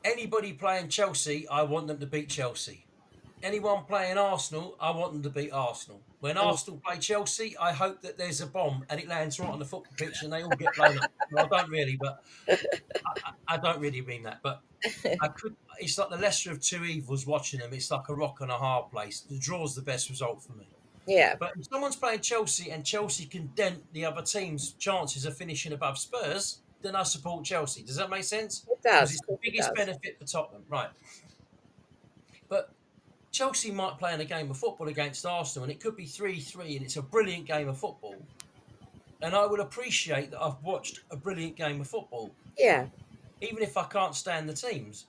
anybody playing Chelsea, I want them to beat Chelsea. Anyone playing Arsenal, I want them to beat Arsenal. When mm. Arsenal play Chelsea, I hope that there's a bomb and it lands right on the football pitch and they all get blown up. Well, I don't really, but I don't really mean that. But I could. It's like the lesser of two evils. Watching them, it's like a rock and a hard place. The draw's the best result for me. Yeah, But if someone's playing Chelsea and Chelsea can dent the other team's chances of finishing above Spurs, then I support Chelsea. Does that make sense? it Because does. it's Of the course it biggest does. benefit for Tottenham, right? But Chelsea might play in a game of football against Arsenal, and it could be 3-3, and it's a brilliant game of football. And I will appreciate that I've watched a brilliant game of football, Yeah, even if I can't stand the teams.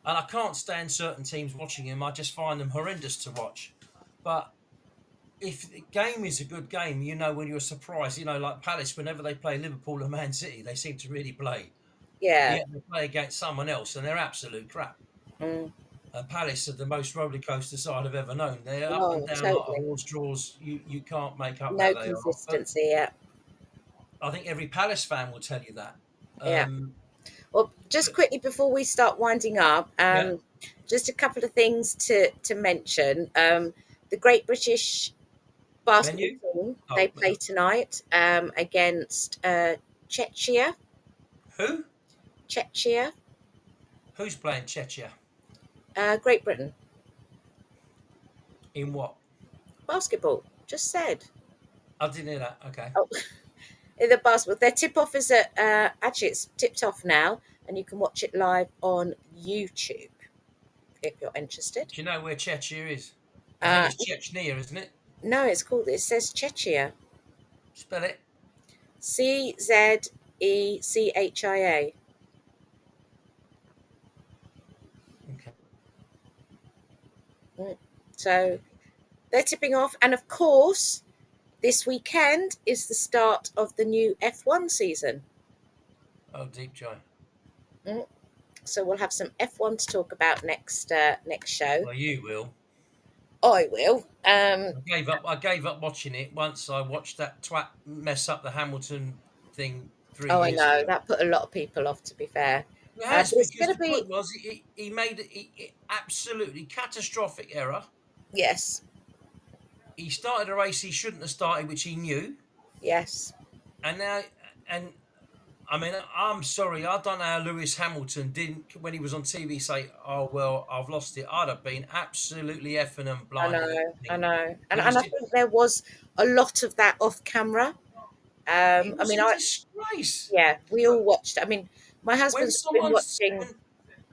And I can't stand certain teams watching them. I just find them horrendous to watch. But if the game is a good game, when you're surprised, like Palace, whenever they play Liverpool or Man City, they seem to really play. yeah, Yet they play against someone else, and they're absolute crap. mm. Palace are the most roller coaster side I've ever known. They're up and Oh, down like a totally. horse draws. You can't make up how No they are. But consistency. Yeah, I think every Palace fan will tell you that. yeah. Um, Well, just but quickly before we start winding up, yeah, just a couple of things to mention. The Great British basketball menu. team, they Oh, play tonight against Czechia. who? Czechia, Who's playing Czechia? Great Britain. In what? Basketball. Just said. I didn't hear that. Okay. Oh, the basketball. Their tip off is at actually it's tipped off now, and you can watch it live on YouTube if you're interested. Do you know where Czechia is? I think Uh, it's Chechnya, isn't it? no, it's called. It says Czechia. Spell it. Czechia. Okay. So they're tipping off, and of course, this weekend is the start of the new F1 season. Oh, deep joy. Mm. So we'll have some F1 to talk about next show. Well, you will. I will. I gave up watching it once I watched that twat mess up the Hamilton thing 3 Oh, I years know ago. that put a lot of people off. To be fair, It has, but it's because going to the be point was he made it absolutely catastrophic error. yes, He started a race he shouldn't have started, which he knew, yes. and now and I mean, I'm sorry, I don't know how Lewis Hamilton didn't, when he was on TV, say, "Oh well, I've lost it." I'd have been absolutely effing and I blinding at know, the I thing. know, and He was I think there was a lot of that off camera. he I was mean, a disgrace. yeah, we all But watched. I mean, my when husband's been someone's watching. when,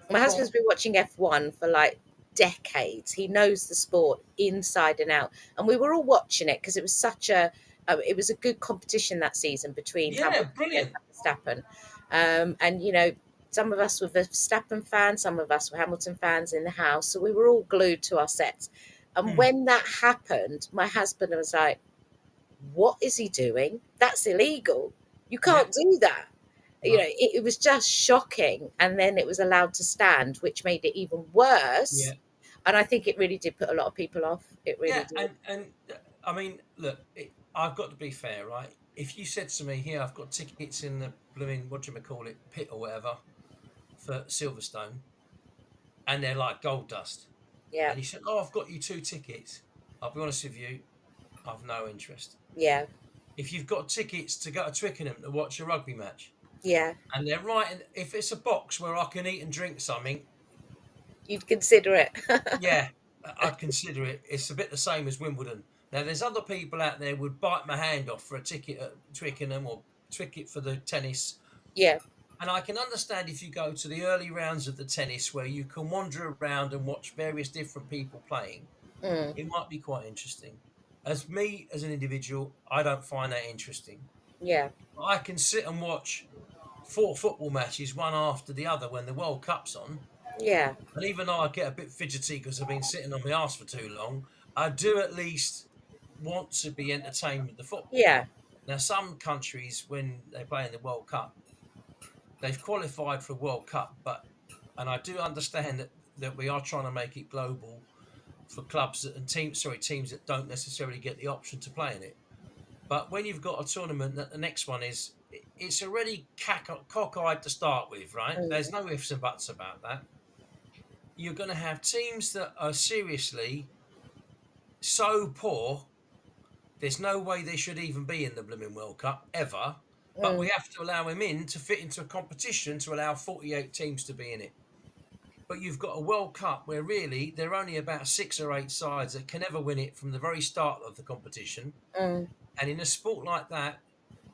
My go husband's on, been watching F1 for like decades. He knows the sport inside and out, and we were all watching it because it was such a. It was a good competition that season between yeah, Hamilton and brilliant. Verstappen, and some of us were Verstappen fans, some of us were Hamilton fans in the house, so we were all glued to our sets. And Hmm. when that happened, my husband was like, "What is he doing? That's illegal. You Yeah, can't do that." no, It was just shocking, and then it was allowed to stand, which made it even worse. yeah. And I think it really did put a lot of people off. It really Yeah, did. and I mean, look, I've got to be fair, right? If you said to me, "Here, I've got tickets in the blooming what do you call it, pit or whatever for Silverstone," and they're like gold dust, Yeah, and he said, "Oh, I've got you 2 tickets," I'll be honest with you, I've no interest. Yeah, If you've got tickets to go to Twickenham to watch a rugby match, yeah. and they're right, if it's a box where I can eat and drink something, You'd consider it. yeah, I'd consider it. It's a bit the same as Wimbledon. Now, there's other people out there would bite my hand off for a ticket at Twickenham or ticket for the tennis. Yeah. And I can understand if you go to the early rounds of the tennis where you can wander around and watch various different people playing, Mm, it might be quite interesting. As me, as an individual, I don't find that interesting. yeah. I can sit and watch 4 football matches one after the other when the World Cup's on. Yeah. And even though I get a bit fidgety because I've been sitting on my arse for too long, I do at least want to be entertained with the football. Yeah. Now, some countries, when they play in the World Cup, they've qualified for a World Cup, and I do understand that we are trying to make it global for clubs and teams that don't necessarily get the option to play in it. But when you've got a tournament that the next one is, it's already cockeyed to start with, right? Mm, There's no ifs and buts about that. You're going to have teams that are seriously so poor, there's no way they should even be in the blooming World Cup ever. But we mm, have to allow them in to fit into a competition to allow 48 teams to be in it. But you've got a World Cup where really there are only about 6 or 8 sides that can ever win it from the very start of the competition. mm, And in a sport like that,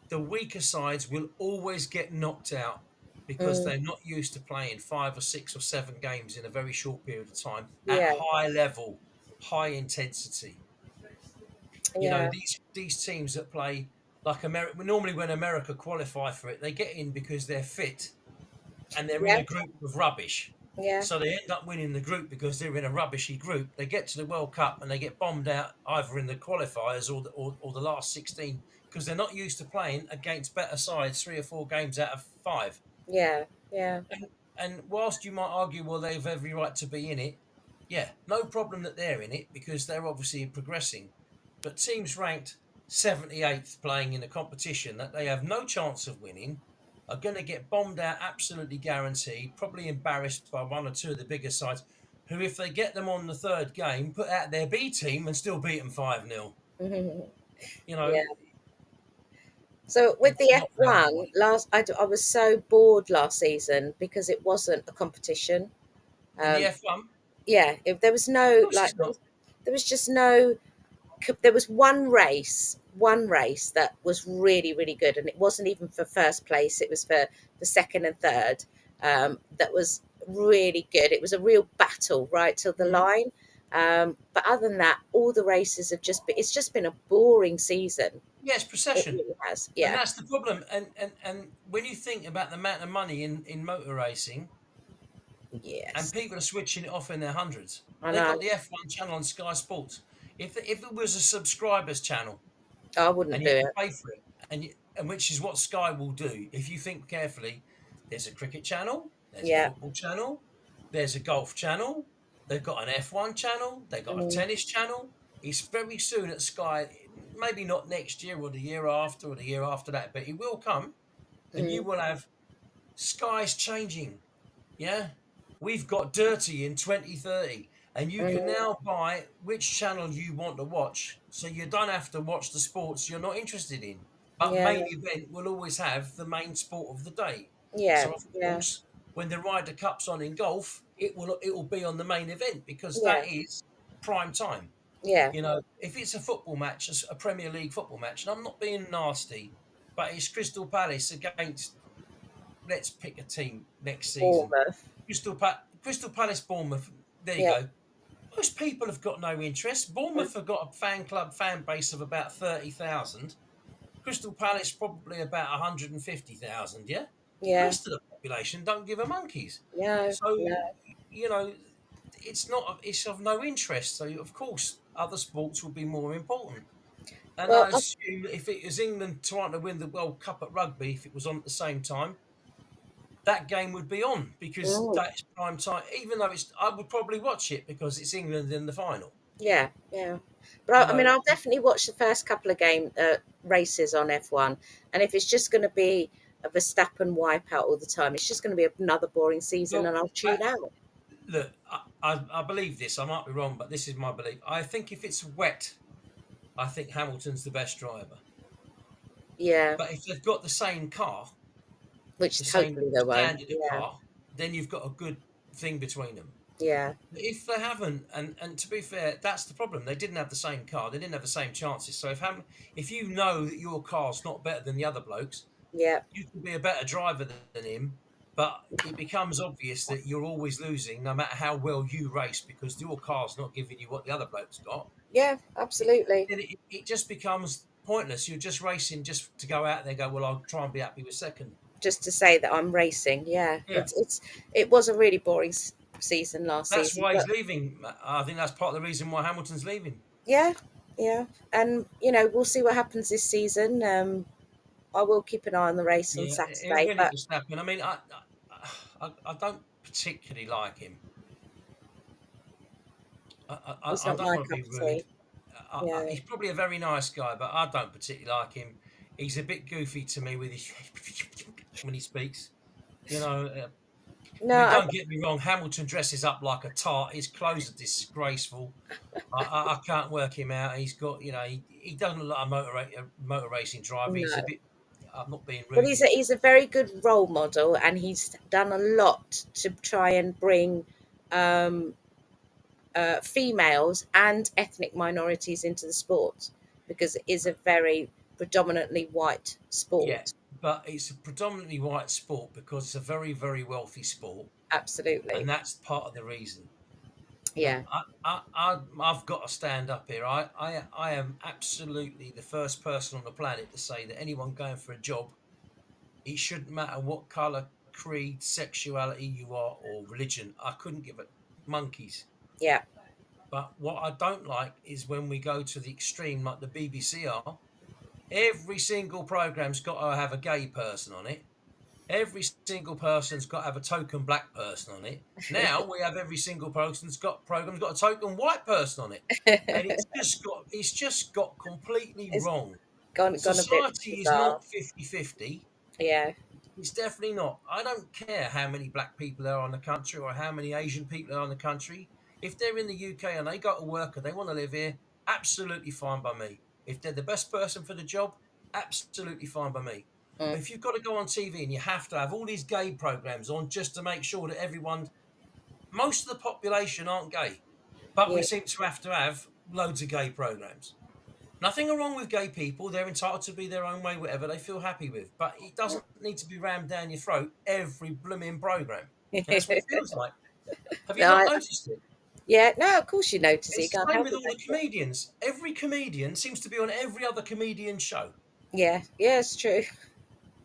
the weaker sides will always get knocked out because mm. they're not used to playing 5 or 6 or 7 games in a very short period of time at Yeah. high level, high intensity. You know, Yeah. these teams that play like America, normally when America qualify for it, they get in because they're fit and they're in Yeah. a group of rubbish. Yeah. So they end up winning the group because they're in a rubbishy group. They get to the World Cup and they get bombed out either in the qualifiers or the last 16 because they're not used to playing against better sides 3 or 4 games out of 5. Yeah. Yeah. And whilst you might argue, well, they've every right to be in it, yeah, no problem that they're in it because they're obviously progressing. But teams ranked 78th playing in a competition that they have no chance of winning are going to get bombed out, absolutely guaranteed, probably embarrassed by 1 or 2 of the bigger sides, who, if they get them on the third game, put out their B team and still beat them 5-0. Mhm. You know, Yeah. So with it's the not how I F1 want last, I was so bored last season because it wasn't a competition. it. In the Um, F1, yeah, if there was of no course it's not. there was just no. There was one race that was really really good, and it wasn't even for first place. It was for the second and third. That was really good. It was a real battle right till the Mhm. line. But other than that, all the races have just been. It's just been a boring season. Yeah, it's It procession. really has. And Yeah. that's the problem. And when you think about the amount of money in motor racing, and Yes. people are switching it off in their hundreds, I they've got know. the F1 channel on Sky Sports. If it was a subscribers channel I and wouldn't do you it. could pay for it, and which is what Sky will do, if you think carefully, there's a cricket channel, there's a Yeah. football channel, there's a golf channel, they've got an F1 channel, they've got a Mm, tennis channel. It's very soon at Sky, maybe not next year or the year after or the year after that, but it will come, and you mm, will have Sky's changing. Yeah, we've got Dirty in 2030, and you can mm. now buy which channel you want to watch, so you don't have to watch the sports you're not interested in. But Yeah. main event will always have the main sport of the day. Yeah. So of Yeah. course, when the Ryder Cup's on in golf, it will be on the main event because Yeah. that is prime time. Yeah. You know, if it's a football match, a Premier League football match, and I'm not being nasty, but it's Crystal Palace against, let's pick a team next season. Bournemouth. Crystal Palace, Bournemouth. There you Yeah. go. Most people have got no interest. Mm, Bournemouth have got a fan base of about 30,000. Crystal Palace probably about 150,000. Yeah, the yeah. rest of the population don't give a monkeys. No. So No. you know, it's not. It's of no interest. So of course, other sports will be more important. And Well, I assume if it was England trying to win the World Cup at rugby, if it was on at the same time, that game would be on because mm, that's prime time. Even though I would probably watch it because it's England in the final. yeah. Yeah. But You I mean, know, I'll definitely watch the first couple of races on F1, and if it's just going to be a Verstappen wipeout all the time, it's just going to be another boring season, well, and I'll tune that, out. Look, I believe this. I might be wrong, but this is my belief. I think if it's wet, I think Hamilton's the best driver. Yeah, But if they've got the same car, the which same hopefully they won't. standard of Yeah, car, then you've got a good thing between them. yeah, But if they haven't, and to be fair, that's the problem. They didn't have the same car. They didn't have the same chances. So if you know that your car's not better than the other blokes, yeah, you can be a better driver than him. But it becomes obvious that you're always losing, no matter how well you race, because your car's not giving you what the other bloke's got. yeah, It, absolutely. it just becomes pointless. You're just racing just to go out there and go, well, I'll try and be happy with second. Just to say that I'm racing. Yeah, Yeah. it was a really boring season last That's season, why but he's leaving. I think that's part of the reason why Hamilton's leaving. yeah, yeah, and we'll see what happens this season. I will keep an eye on the race on Yeah, he'll Saturday, get it but to Verstappen. I mean, I don't particularly like him. it's I not don't my want to cup be of rude. tea. Yeah, He's probably a very nice guy, but I don't particularly like him. He's a bit goofy to me with his when he speaks. You know, I no, mean, don't get me wrong. Hamilton dresses up like a tart. His clothes are disgraceful. I can't work him out. He's got, he doesn't look like a motor racing driver. He's a no. bit. I'm not being But rude. he's a very good role model, and he's done a lot to try and bring um, females and ethnic minorities into the sport, because it is a very predominantly white Yeah, sport. but it's a predominantly white sport because it's a very, very wealthy sport, and Absolutely, that's part of the reason. Now, yeah, I've got to stand up here. I am absolutely the first person on the planet to say that anyone going for a job, it shouldn't matter what colour, creed, sexuality you are, or religion. I couldn't give a monkeys. yeah, But what I don't like is when we go to the extreme, like the BBC are. Every single program's got to have a gay person on it. Every single person's got to have a token black person on it. Now we have every single program's got a token white person on it, and it's just got completely it's wrong. gone a bit Society is bizarre. not 50-50. Yeah, It's definitely not. I don't care how many black people there are in the country or how many Asian people are in the country. If they're in the UK and they go to work and they want to live here, absolutely fine by me. If they're the best person for the job, absolutely fine by me. mm, But if you've got to go on TV and you have to have all these gay programs on just to make sure that most of the population aren't gay, but we yeah, seem to have loads of gay programs. Nothing wrong with gay people. They're entitled to be their own way, whatever they feel happy with. But it doesn't need to be rammed down your throat every blooming program. And that's what it feels like. Have you no, not noticed it? yeah, no. Of course you notice it. You It's the can't same help with it. all the comedians. Every comedian seems to be on every other comedian show. Yeah, yeah, it's true.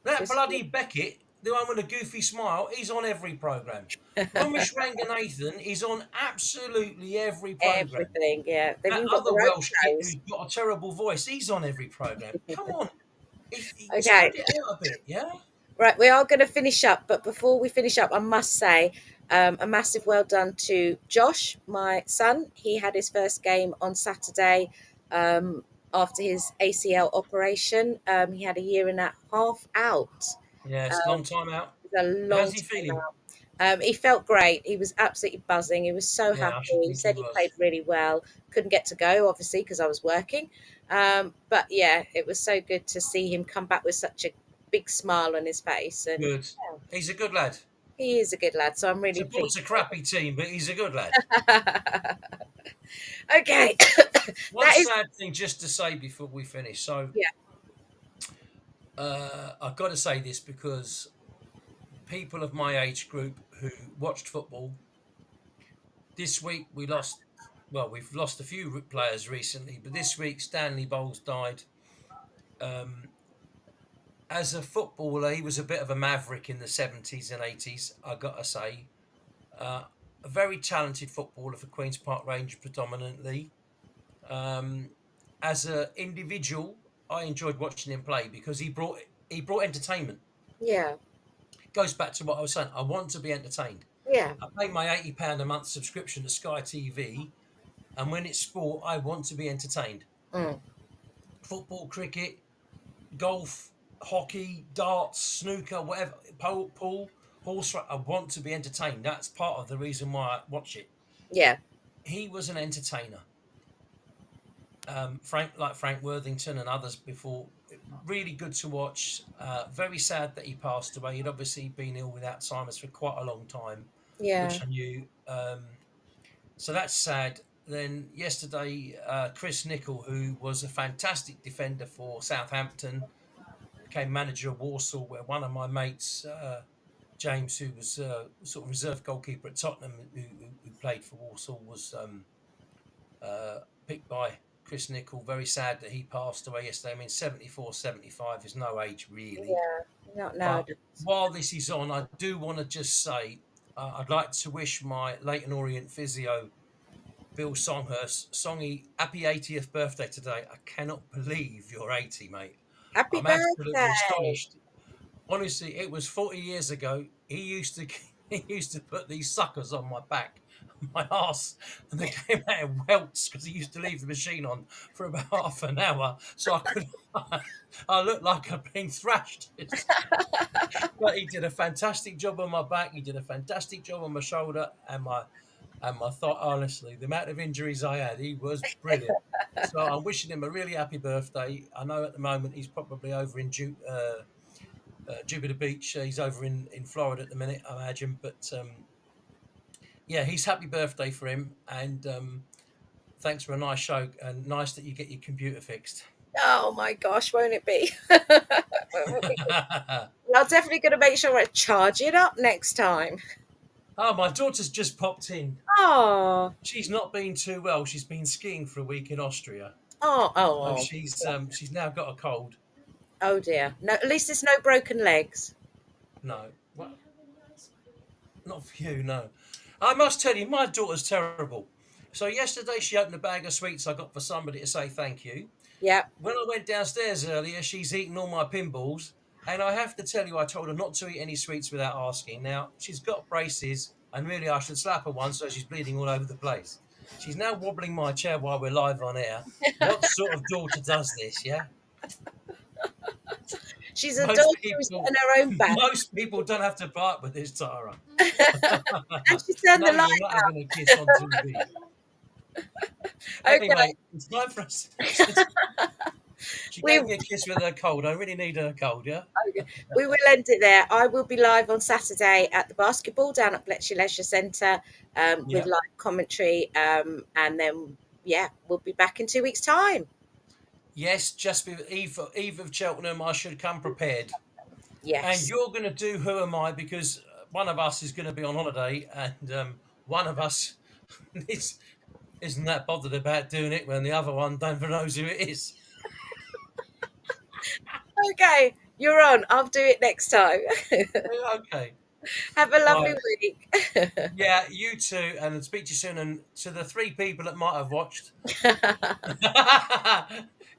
That It's bloody Beckett, the one with a goofy smile, he's on every program. Ramesh Ranganathan is on absolutely every program. everything. Yeah, they've That even got other their own Welsh kid shows. who's got a terrible voice, he's on every program. Come on, Okay, spread it out a bit, yeah? right, we are going to finish up, but before we finish up, I must say a massive well done to Josh, my son. He had his first game on Saturday after his ACL operation. He had a year and a half out. Yes, Um, long time out. it was a long How's he time feeling? out. He felt great. He was absolutely buzzing. He was so Yeah, happy. I should He think he said he was. played really well. Couldn't get to go, obviously, because I was working. But yeah, it was so good to see him come back with such a big smile on his face. And Good. He's a good lad. he is a good lad. So I'm really Supports pleased a for crappy team, but he's a good lad. him. Okay. One That is, sad thing just to say before we finish. So, yeah, I've got to say this because people of my age group who watched football this week, we've lost a few players recently, but this week Stanley Bowles died. Um, as a footballer, he was a bit of a maverick in the 70s and 80s, I got to say. Uh, a very talented footballer for Queen's Park Rangers predominantly. Um, as an individual, I enjoyed watching him play because he brought entertainment. yeah, Goes back to what I was saying. I want to be entertained. yeah. I pay my £80 a month subscription to Sky TV, and when it's sport, I want to be entertained. Mm, Football, cricket, golf, hockey, darts, snooker, whatever, pool, I want to be entertained. That's part of the reason why I watch it. Yeah. He was an entertainer. Frank Worthington and others before, really good to watch. Very sad that he passed away. He'd obviously been ill with Alzheimer's for quite a long time, Yeah. which I knew. So that's sad. Then yesterday, Chris Nicholl, who was a fantastic defender for Southampton, became manager of Walsall, where one of my mates, James, who was sort of reserve goalkeeper at Tottenham, who played for Walsall, was picked by Chris Nicholl. Very sad that he passed away yesterday. I mean, 74, 75 is no age really. Yeah. Not But nowadays. while this is on, I do want to just say I'd like to wish my Leighton Orient physio, Bill Songhurst, Songy, happy 80th birthday today. I cannot believe you're 80, mate. Happy I'm birthday. absolutely astonished. Honestly, it was 40 years ago. He used to put these suckers on my back, my arse, and they came out in welts because he used to leave the machine on for about half an hour, so I looked like I'd been thrashed. But he did a fantastic job on my back. He did a fantastic job on my shoulder and my thought. Honestly, the amount of injuries I had, he was brilliant. So I'm wishing him a really happy birthday. I know at the moment he's probably over in Jupiter Beach. He's over in Florida at the minute, I imagine. But yeah, he's happy birthday for him. And thanks for a nice show. And nice that you get your computer fixed. Oh my gosh, won't it be? I'm definitely going to make sure I charge it up next time. Oh, my daughter's just popped in. Oh. She's not been too well. She's been skiing for a week in Austria. Oh. So she's now got a cold. Oh dear. No, at least there's no broken legs. No, well, not for you. No, I must tell you, my daughter's terrible. So yesterday she opened a bag of sweets I got for somebody to say thank you. Yeah. When I went downstairs earlier, she's eaten all my pinballs, and I have to tell you, I told her not to eat any sweets without asking. Now she's got braces, and really I should slap her one so she's bleeding all over the place. She's now wobbling my chair while we're live on air. What sort of daughter does this? Yeah. She's a daughter who's in her own bag. Most people don't have to part with this, Tara. And she turned the light not out. having a kiss on TV. Anyway, it's time for us. She gave me a kiss with her cold. I really need her cold, yeah? Okay. We will end it there. I will be live on Saturday at the basketball down at Bletchley Leisure Centre with live commentary. And then, we'll be back in 2 weeks' time. Yes, just with Eve of Cheltenham, I should come prepared. Yes. And you're going to do Who Am I? Because one of us is going to be on holiday and one of us isn't that bothered about doing it when the other one don't even knows who it is. Okay, you're on. I'll do it next time. Okay. Have a lovely week. Yeah, you too. And speak to you soon. And to the 3 people that might have watched,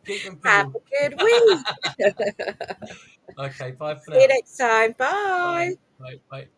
keep them Have a good week. Okay, bye for now. See you next time. Bye. Bye.